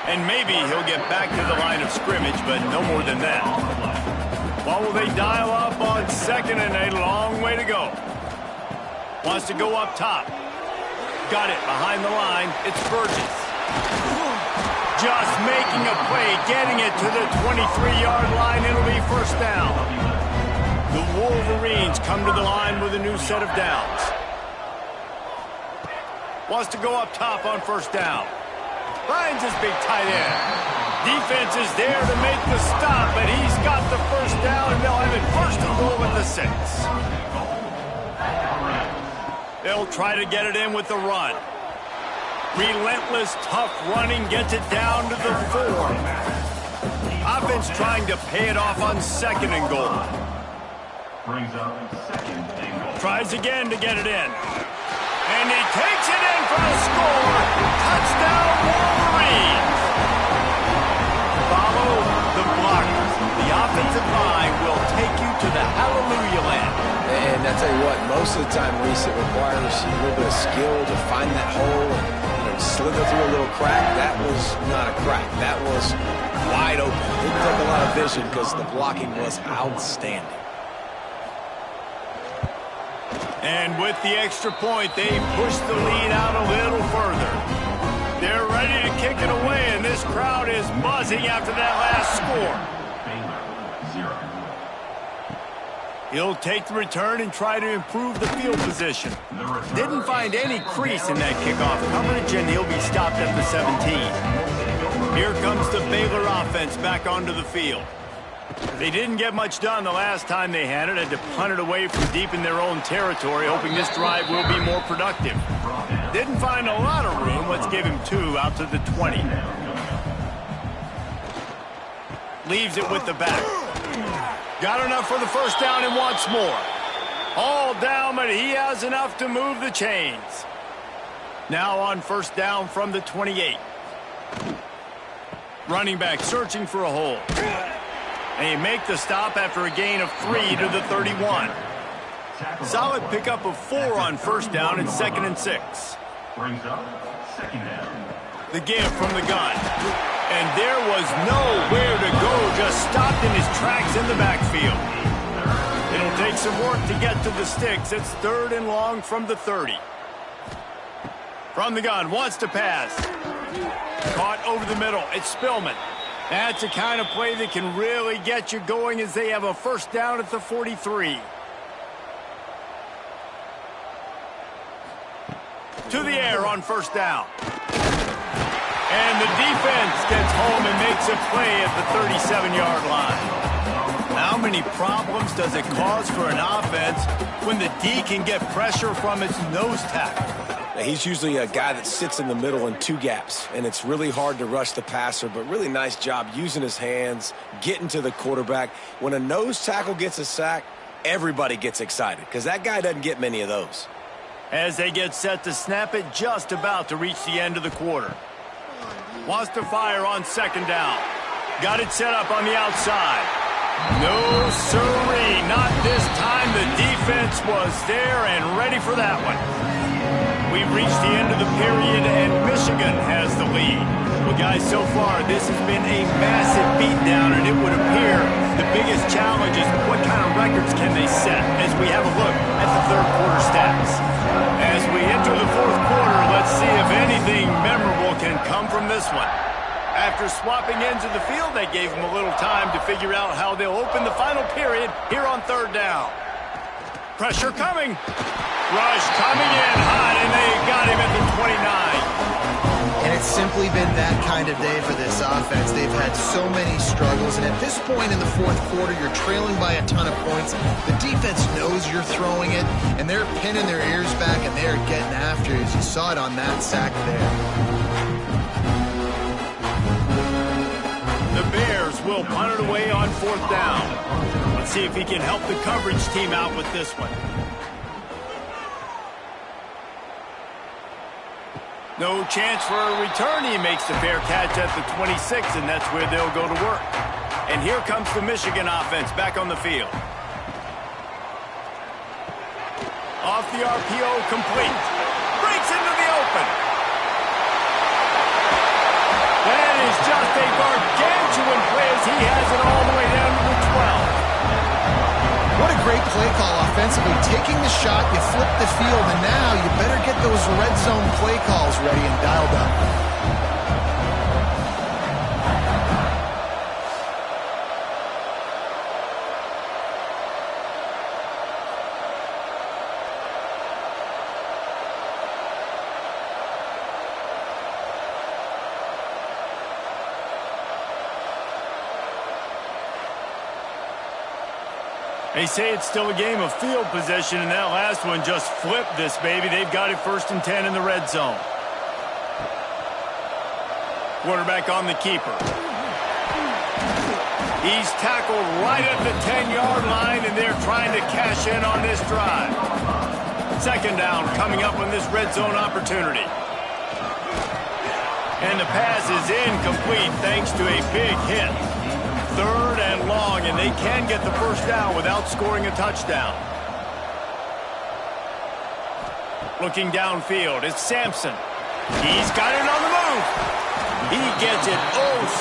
And maybe he'll get back to the line of scrimmage, but no more than that. What will they dial up on 2nd and a long way to go? Wants to go up top. Got it behind the line. It's Burgess. Just making a play, getting it to the 23-yard line. It'll be 1st down. The Wolverines come to the line with a new set of downs. Wants to go up top on 1st down. Finds his big tight end. Defense is there to make the stop, but he's got the 1st down, and they'll have it 1st and goal at the 6. They'll try to get it in with the run. Relentless, tough running gets it down to the 4. Offense trying to pay it off on 2nd and goal. Brings up 2nd and goal. Tries again to get it in. And he takes it in for a score. Touchdown, Wolverines. Follow the blockers. The offensive line will take you to the hallelujah land. And I tell you what, most of the time, Reese, it requires a little bit of skill to find that hole and slither through a little crack. That was not a crack. That was wide open. Didn't take a lot of vision because the blocking was outstanding. And with the extra point, they push the lead out a little further. They're ready to kick it away, and this crowd is buzzing after that last score. Baylor, 0. He'll take the return and try to improve the field position. Didn't find any crease in that kickoff coverage, and he'll be stopped at the 17. Here comes the Baylor offense back onto the field. They didn't get much done the last time they had it. Had to punt it away from deep in their own territory, hoping this drive will be more productive. Didn't find a lot of room. Let's give him 2 out to the 20. Leaves it with the back. Got enough for the 1st down and wants more. All down, but he has enough to move the chains. Now on 1st down from the 28. Running back searching for a hole. And he make the stop after a gain of 3 to the 31. Solid pickup of 4 on 1st down and 2nd and 6. Brings up 2nd down. The give from the gun. And there was nowhere to go, just stopped in his tracks in the backfield. It'll take some work to get to the sticks. It's 3rd and long from the 30. From the gun, wants to pass. Caught over the middle. It's Spillman. That's the kind of play that can really get you going as they have a 1st down at the 43. To the air on first down. And the defense gets home and makes a play at the 37-yard line. How many problems does it cause for an offense when the D can get pressure from its nose tackle? He's usually a guy that sits in the middle in two gaps, and it's really hard to rush the passer, but really nice job using his hands, getting to the quarterback. When a nose tackle gets a sack, everybody gets excited because that guy doesn't get many of those. As they get set to snap it, just about to reach the end of the quarter. Wants to fire on second down. Got it set up on the outside. No siree, not this time. The defense was there and ready for that one. We've reached the end of the period, and Michigan has the lead. Well, guys, so far, this has been a massive beatdown, and it would appear the biggest challenge is what kind of records can they set as we have a look at the third quarter stats. As we enter the fourth quarter, let's see if anything memorable can come from this one. After swapping ends of the field, they gave them a little time to figure out how they'll open the final period here on third down. Pressure coming. Rush coming in hot, and they got him at the 29. And it's simply been that kind of day for this offense. They've had so many struggles, and at this point in the fourth quarter, you're trailing by a ton of points. The defense knows you're throwing it, and they're pinning their ears back, and they're getting after it, as you saw it on that sack there. The Bears will punt it away on fourth down. Let's see if he can help the coverage team out with this one. No chance for a return. He makes the fair catch at the 26, and that's where they'll go to work. And here comes the Michigan offense back on the field. Off the RPO, complete. Breaks into the open. That is just a gargantuan play as he has it all the way down to the 12. What a great play call offensively. Taking the shot, you flip the field, and now you better get those red zone play calls ready and dialed up. They say it's still a game of field possession, and that last one just flipped this baby. They've got it 1st and 10 in the red zone. Quarterback on the keeper. He's tackled right at the 10-yard line, and they're trying to cash in on this drive. Second down coming up on this red zone opportunity. And the pass is incomplete thanks to a big hit. Third and long, and they can get the first down without scoring a touchdown. Looking downfield, it's Sampson. He's got it on the move. He gets it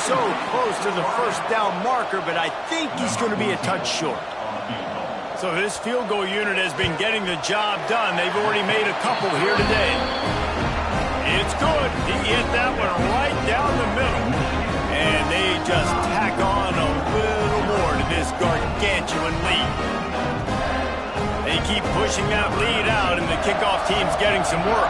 so close to the first down marker, but I think he's going to be a touch short. So this field goal unit has been getting the job done. They've already made a couple here today. It's good. He hit that one right down the middle. And they just tack on a little more to this gargantuan lead. They keep pushing that lead out, and the kickoff team's getting some work.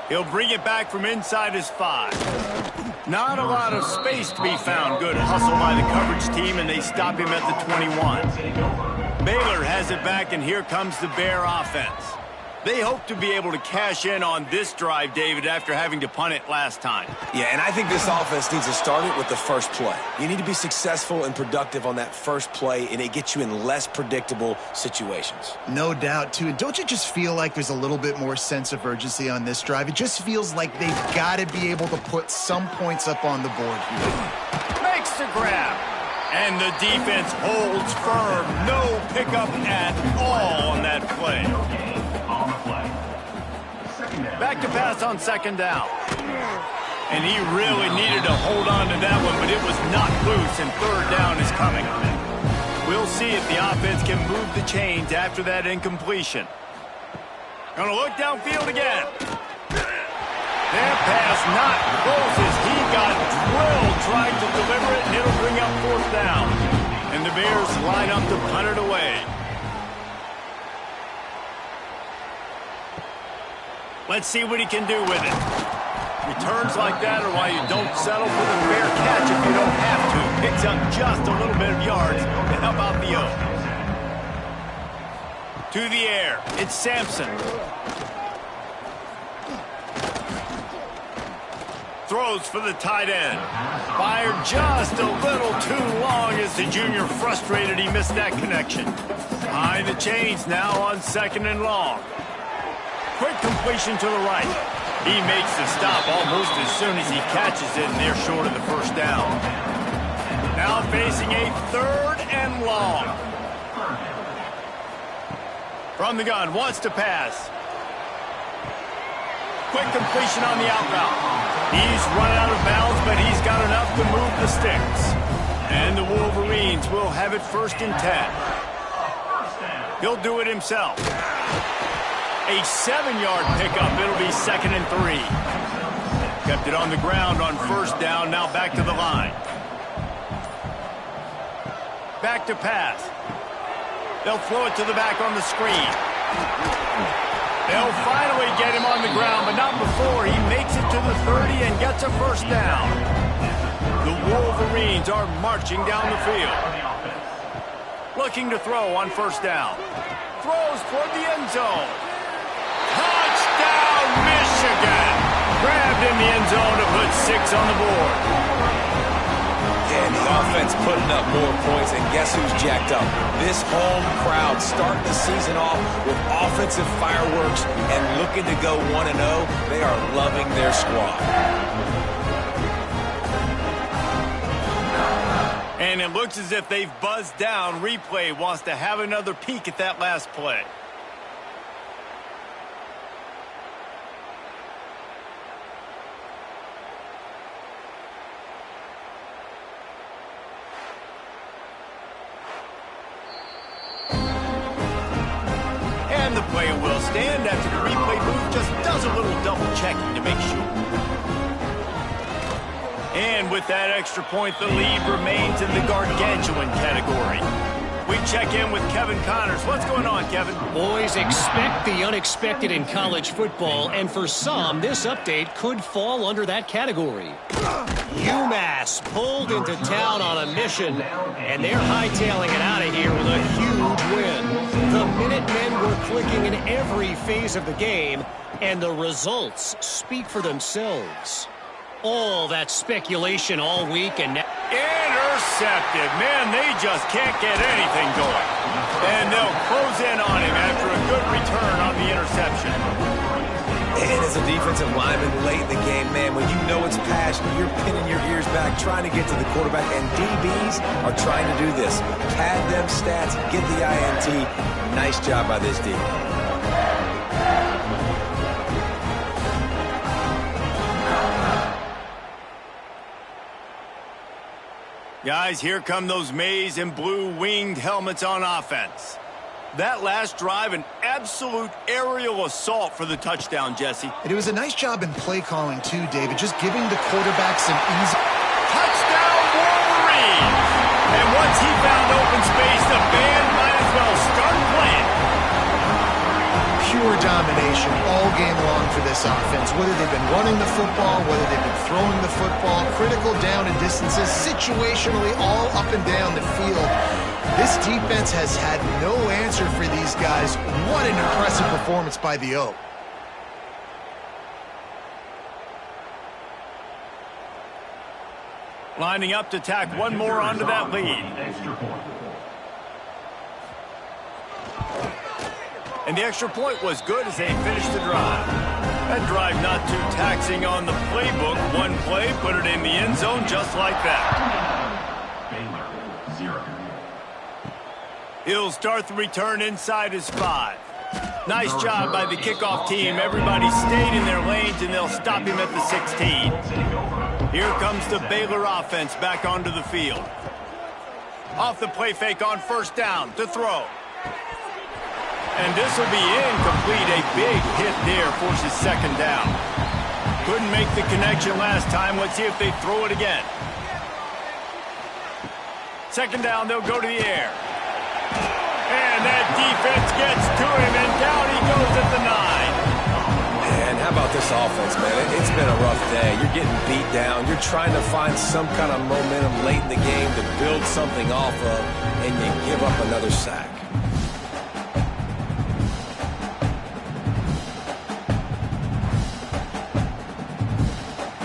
He'll bring it back from inside his 5. Not a lot of space to be found. Good hustle by the coverage team, and they stop him at the 21. Baylor has it back, and here comes the Bear offense. They hope to be able to cash in on this drive, David, after having to punt it last time. Yeah, and I think this offense needs to start it with the first play. You need to be successful and productive on that first play, and it gets you in less predictable situations. No doubt, too. Don't you just feel like there's a little bit more sense of urgency on this drive? It just feels like they've got to be able to put some points up on the board here. Makes the grab. And the defense holds firm. No pickup at all on that play. Back to pass on second down. And he really needed to hold on to that one, but it was knocked loose, and third down is coming. We'll see if the offense can move the chains after that incompletion. Gonna look downfield again. That pass not close as he got drilled trying to deliver it, and it'll bring up fourth down. And the Bears line up to punt it away. Let's see what he can do with it. Returns like that are why you don't settle for the fair catch if you don't have to. Picks up just a little bit of yards to help out the O. To the air, it's Sampson. Throws for the tight end. Fired just a little too long as the junior frustrated he missed that connection. Behind the chains now on 2nd and long. Quick completion to the right. He makes the stop almost as soon as he catches it, and they're short of the first down. Now facing a 3rd and long. From the gun, wants to pass. Quick completion on the out route. He's run out of bounds, but he's got enough to move the sticks. And the Wolverines will have it 1st and 10. He'll do it himself. A 7-yard pickup. It'll be 2nd and 3. Kept it on the ground on 1st down. Now back to the line. Back to pass. They'll throw it to the back on the screen. They'll finally get him on the ground, but not before he makes it to the 30 and gets a 1st down. The Wolverines are marching down the field. Looking to throw on 1st down. Throws toward the end zone. Touchdown, Michigan! Grabbed in the end zone to put 6 on the board. And the offense putting up more points, and guess who's jacked up? This home crowd starting the season off with offensive fireworks and looking to go 1-0. They are loving their squad. And it looks as if they've buzzed down. Replay wants to have another peek at that last play. And the play will stand after the replay booth just does a little double checking to make sure. And with that extra point, the lead remains in the gargantuan category. We check in with Kevin Connors. What's going on, Kevin? Boys, expect the unexpected in college football, and for some, this update could fall under that category. UMass pulled into town on a mission, and they're hightailing it out of here with a huge win. The Minutemen were clicking in every phase of the game, and the results speak for themselves. All that speculation all week, and now intercepted. Man, they just can't get anything going. And they'll close in on him after a good return on the interception. And as a defensive lineman late in the game, man, when you know it's passion, you're pinning your ears back, trying to get to the quarterback, and DBs are trying to do this. Pad them stats, get the INT. Nice job by this D. Guys, here come those maize and blue winged helmets on offense. That last drive, an absolute aerial assault for the touchdown, Jesse. It was a nice job in play calling, too, David, just giving the quarterback some easy... Touchdown, Wolverines! And once he found open space, the band might as well start playing. Pure domination all game long for this offense. Whether they've been running the football, whether they've been throwing the football, critical down and distances, situationally all up and down the field. This defense has had no answer for these guys. What an impressive performance by the O. Lining up to tack one more onto that lead. And the extra point was good as they finished the drive. That drive not too taxing on the playbook. One play, put it in the end zone just like that. Baylor, 0. He'll start the return inside his 5. Nice job by the kickoff team. Everybody stayed in their lanes, and they'll stop him at the 16. Here comes the Baylor offense back onto the field. Off the play fake on 1st down to throw. And this will be incomplete. A big hit there forces 2nd down. Couldn't make the connection last time. Let's see if they throw it again. 2nd down, they'll go to the air. And that defense gets to him, and down he goes at the 9. And how offense, man. It's been a rough day. You're getting beat down. You're trying to find some kind of momentum late in the game to build something off of, and you give up another sack.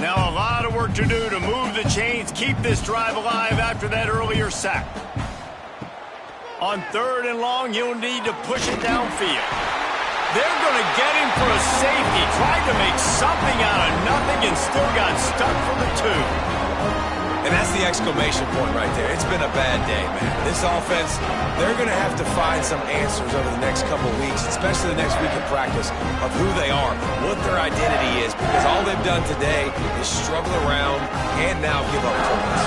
Now a lot of work to do to move the chains, keep this drive alive after that earlier sack. On 3rd and long, you'll need to push it downfield. They're going to get him for a safety. Tried to make something out of nothing and still got stuck for the 2. And that's the exclamation point right there. It's been a bad day, man. This offense, they're going to have to find some answers over the next couple of weeks, especially the next week of practice, of who they are, what their identity is, because all they've done today is struggle around and now give up points.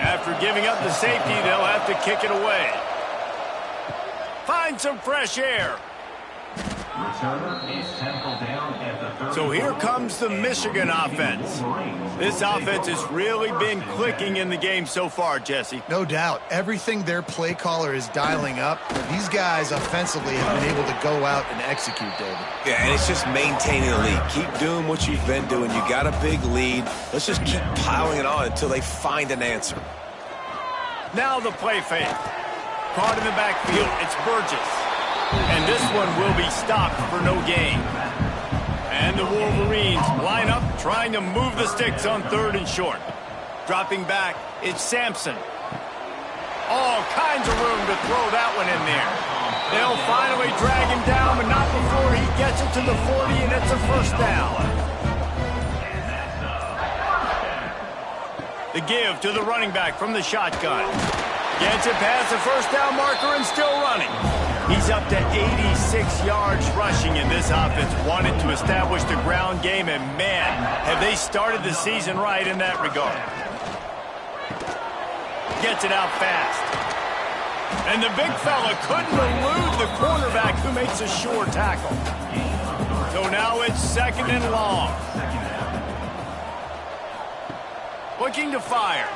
After giving up the safety, they'll have to kick it away. Find some fresh air. So here comes the Michigan offense. This offense has really been clicking in the game so far, Jesse. No doubt. Everything their play caller is dialing up, these guys offensively have been able to go out and execute, David. Yeah, and it's just maintaining the lead. Keep doing what you've been doing. You got a big lead. Let's just keep piling it on until they find an answer. Now the play fake. Caught in the backfield. It's Burgess. And this one will be stopped for no gain. And the Wolverines line up, trying to move the sticks on 3rd and short. Dropping back, it's Sampson. All kinds of room to throw that one in there. They'll finally drag him down, but not before he gets it to the 40, and it's a first down. The give to the running back from the shotgun. Gets it past the first down marker and still running. He's up to 86 yards rushing, and this offense wanted to establish the ground game, and man, have they started the season right in that regard. Gets it out fast. And the big fella couldn't elude the cornerback who makes a sure tackle. So now it's 2nd and long. Looking to fire.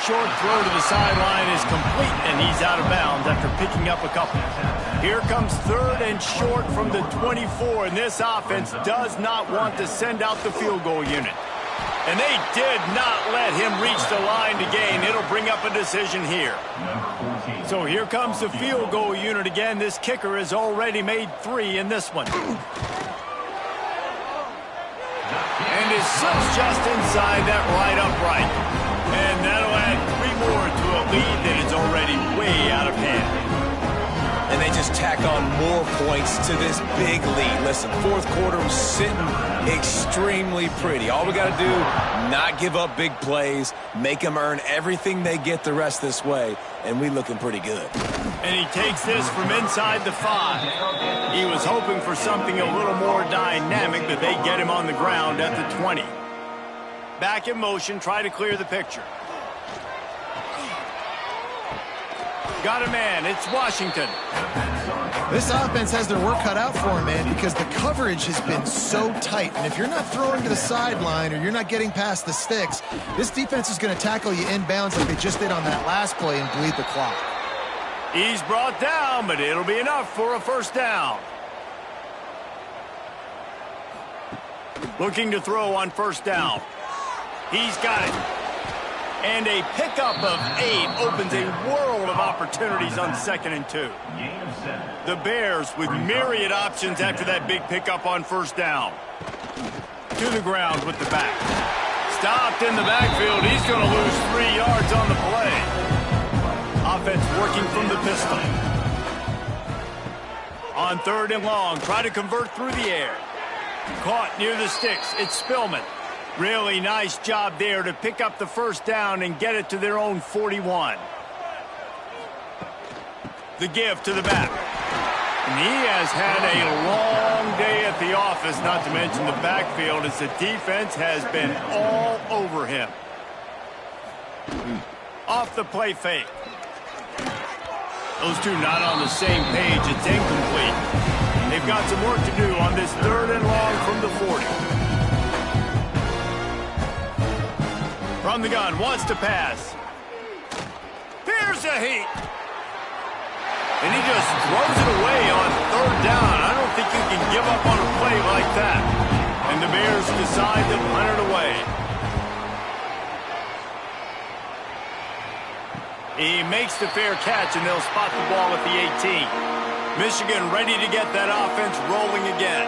Short throw to the sideline is complete, and he's out of bounds after picking up a couple. Here comes 3rd and short from the 24, and this offense does not want to send out the field goal unit. And they did not let him reach the line to gain. It'll bring up a decision here. So here comes the field goal unit again. This kicker has already made 3 in this one. And is slips just inside that right upright. And that'll add 3 more to a lead that is already way out of hand. And they just tack on more points to this big lead. Listen, 4th quarter was sitting extremely pretty. All we got to do, not give up big plays, make them earn everything they get the rest this way, and we looking pretty good. And he takes this from inside the 5. He was hoping for something a little more dynamic, but they get him on the ground at the 20. Back in motion, try to clear the picture. Got a man, it's Washington. This offense has their work cut out for them, man, because the coverage has been so tight. And if you're not throwing to the sideline or you're not getting past the sticks, this defense is going to tackle you inbounds like they just did on that last play and bleed the clock. He's brought down, but it'll be enough for a first down. Looking to throw on first down. He's got it. And a pickup of 8 opens a world of opportunities on 2nd and 2. The Bears with myriad options after that big pickup on first down. To the ground with the back. Stopped in the backfield. He's going to lose 3 yards on the play. Offense working from the pistol. On 3rd and long, try to convert through the air. Caught near the sticks. It's Spillman. Really nice job there to pick up the first down and get it to their own 41. The give to the back. And he has had a long day at the office, not to mention the backfield, as the defense has been all over him. Off the play fake. Those two not on the same page. It's incomplete. They've got some work to do on this 3rd and long from the 40. From the gun, wants to pass. Here's a heat. And he just throws it away on 3rd down. I don't think you can give up on a play that. And the Bears decide to punt it away. He makes the fair catch, and they'll spot the ball at the 18. Michigan ready to get that offense rolling again.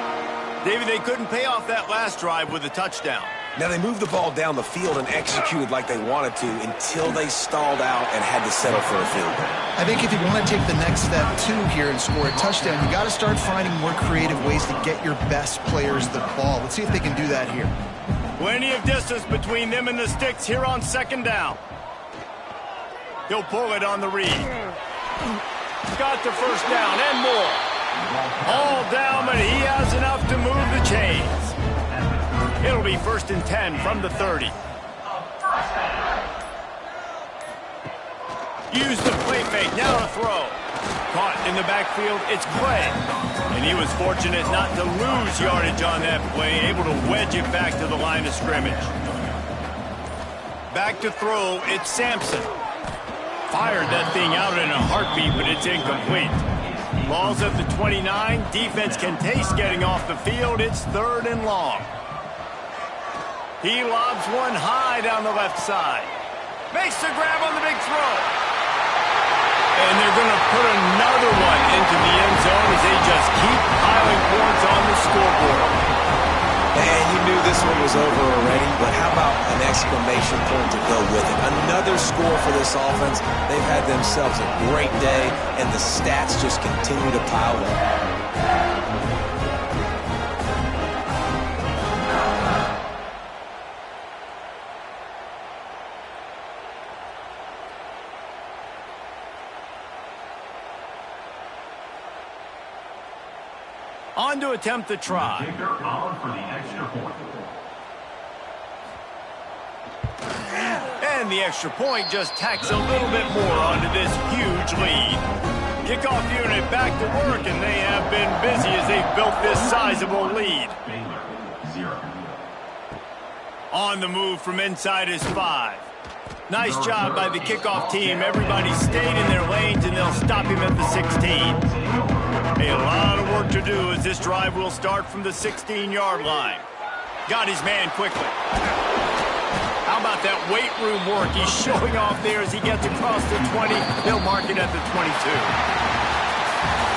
David, they couldn't pay off that last drive with a touchdown. Now, they moved the ball down the field and executed like they wanted to until they stalled out and had to settle for a field goal. I think if you want to take the next step, too, here and score a touchdown, you got to start finding more creative ways to get your best players the ball. Let's see if they can do that here. Plenty of distance between them and the sticks here on second down. He'll pull it on the read. Got the first down and more. All down, but he has enough to move the chains. It'll be 1st and 10 from the 30. Use the play fake, now to throw. Caught in the backfield, it's Clay. And he was fortunate not to lose yardage on that play, able to wedge it back to the line of scrimmage. Back to throw, it's Sampson. Fired that thing out in a heartbeat, but it's incomplete. Ball's at the 29. Defense can taste getting off the field. It's 3rd and long. He lobs one high down the left side. Makes the grab on the big throw. And they're going to put another one into the end zone as they just keep piling points on the scoreboard. And you knew this one was over already, but how about an exclamation point to go with it? Another score for this offense. They've had themselves a great day, and the stats just continue to pile up. On to attempt the try. Kicker on for the extra point. And the extra point just tacks a little bit more onto this huge lead. Kickoff unit back to work, and they have been busy as they've built this sizable lead. Baylor, 0. On the move from inside his 5. Nice job by the kickoff team. Everybody stayed in their lanes, and they'll stop him at the 16. A lot of work to do as this drive will start from the 16-yard line. Got his man quickly. How about that weight room work? He's showing off there as he gets across the 20. They'll mark it at the 22.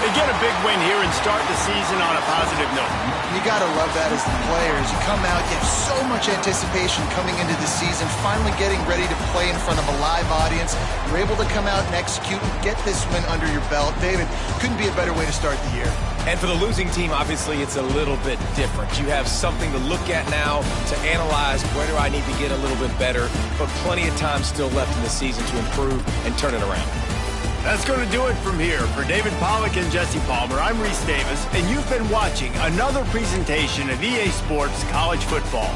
They get a big win here and start the season on a positive note. You got to love that as the players. You come out, you have so much anticipation coming into the season, finally getting ready to play in front of a live audience. You're able to come out and execute and get this win under your belt. David, couldn't be a better way to start the year. And for the losing team, obviously, it's a little bit different. You have something to look at now to analyze where do I need to get a little bit better, but plenty of time still left in the season to improve and turn it around. That's going to do it from here. For David Pollack and Jesse Palmer, I'm Reese Davis, and you've been watching another presentation of EA Sports College Football.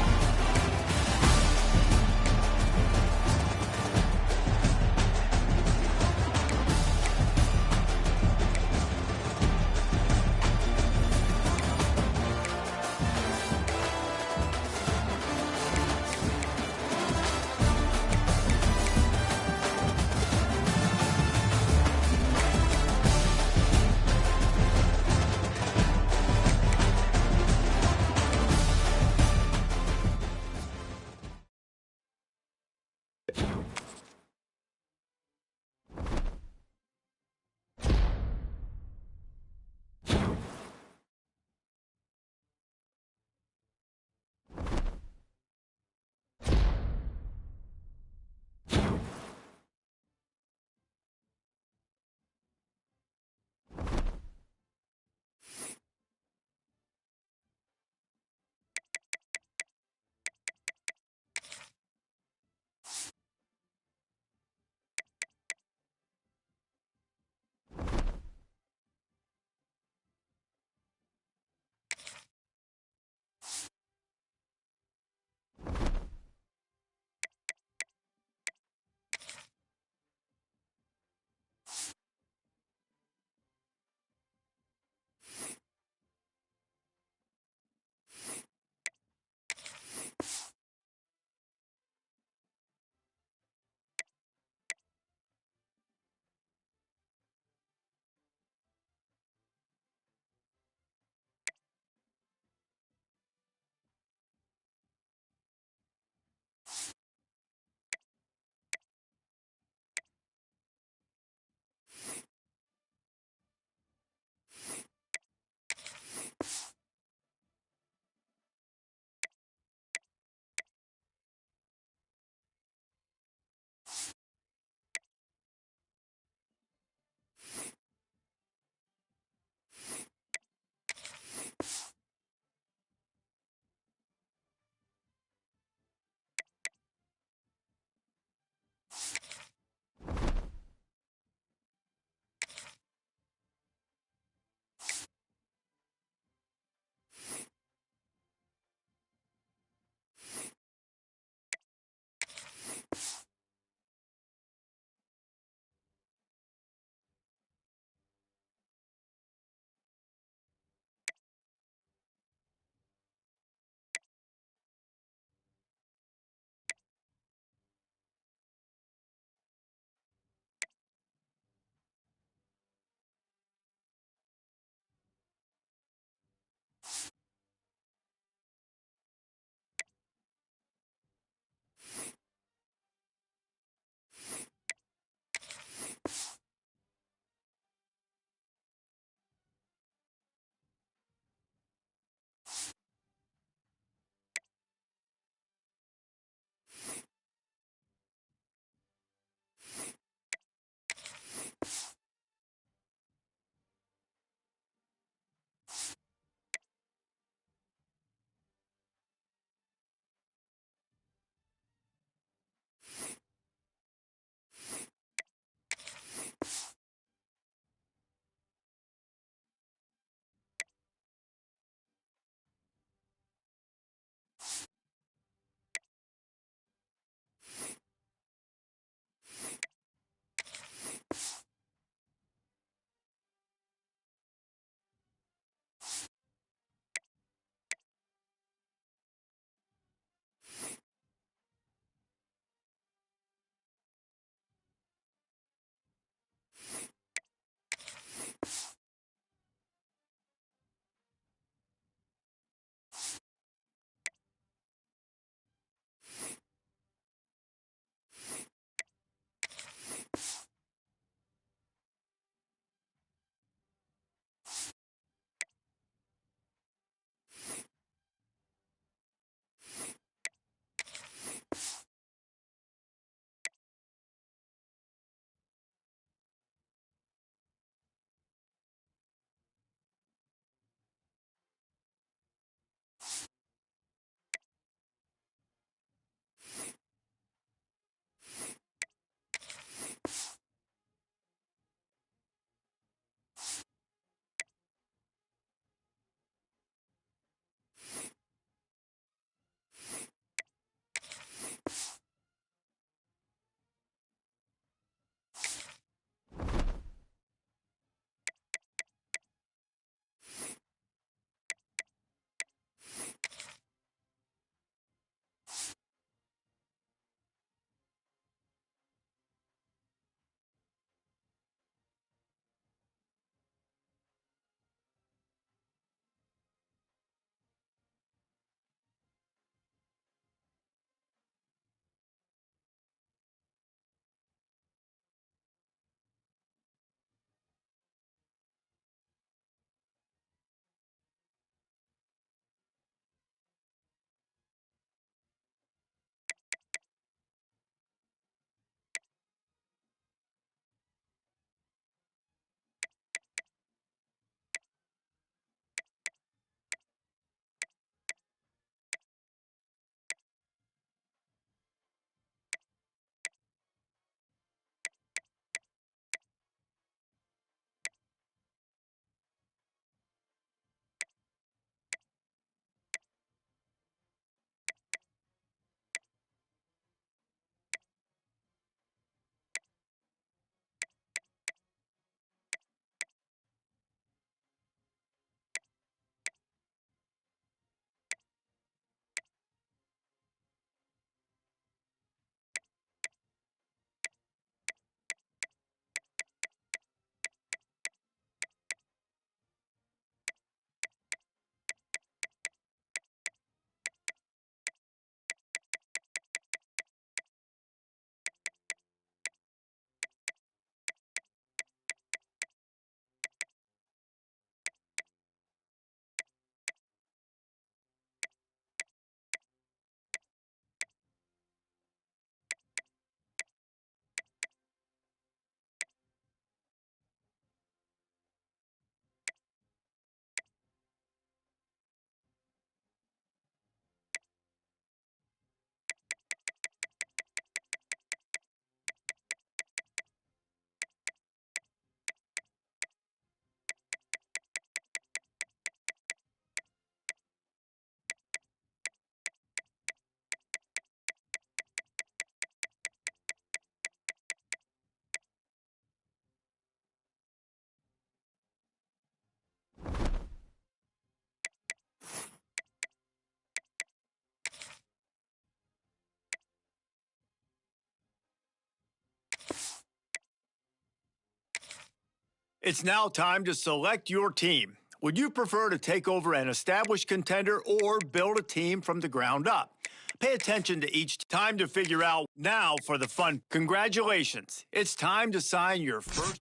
It's now time to select your team. Would you prefer to take over an established contender or build a team from the ground up? Pay attention to each time to figure out now for the fun. Congratulations. It's time to sign your first.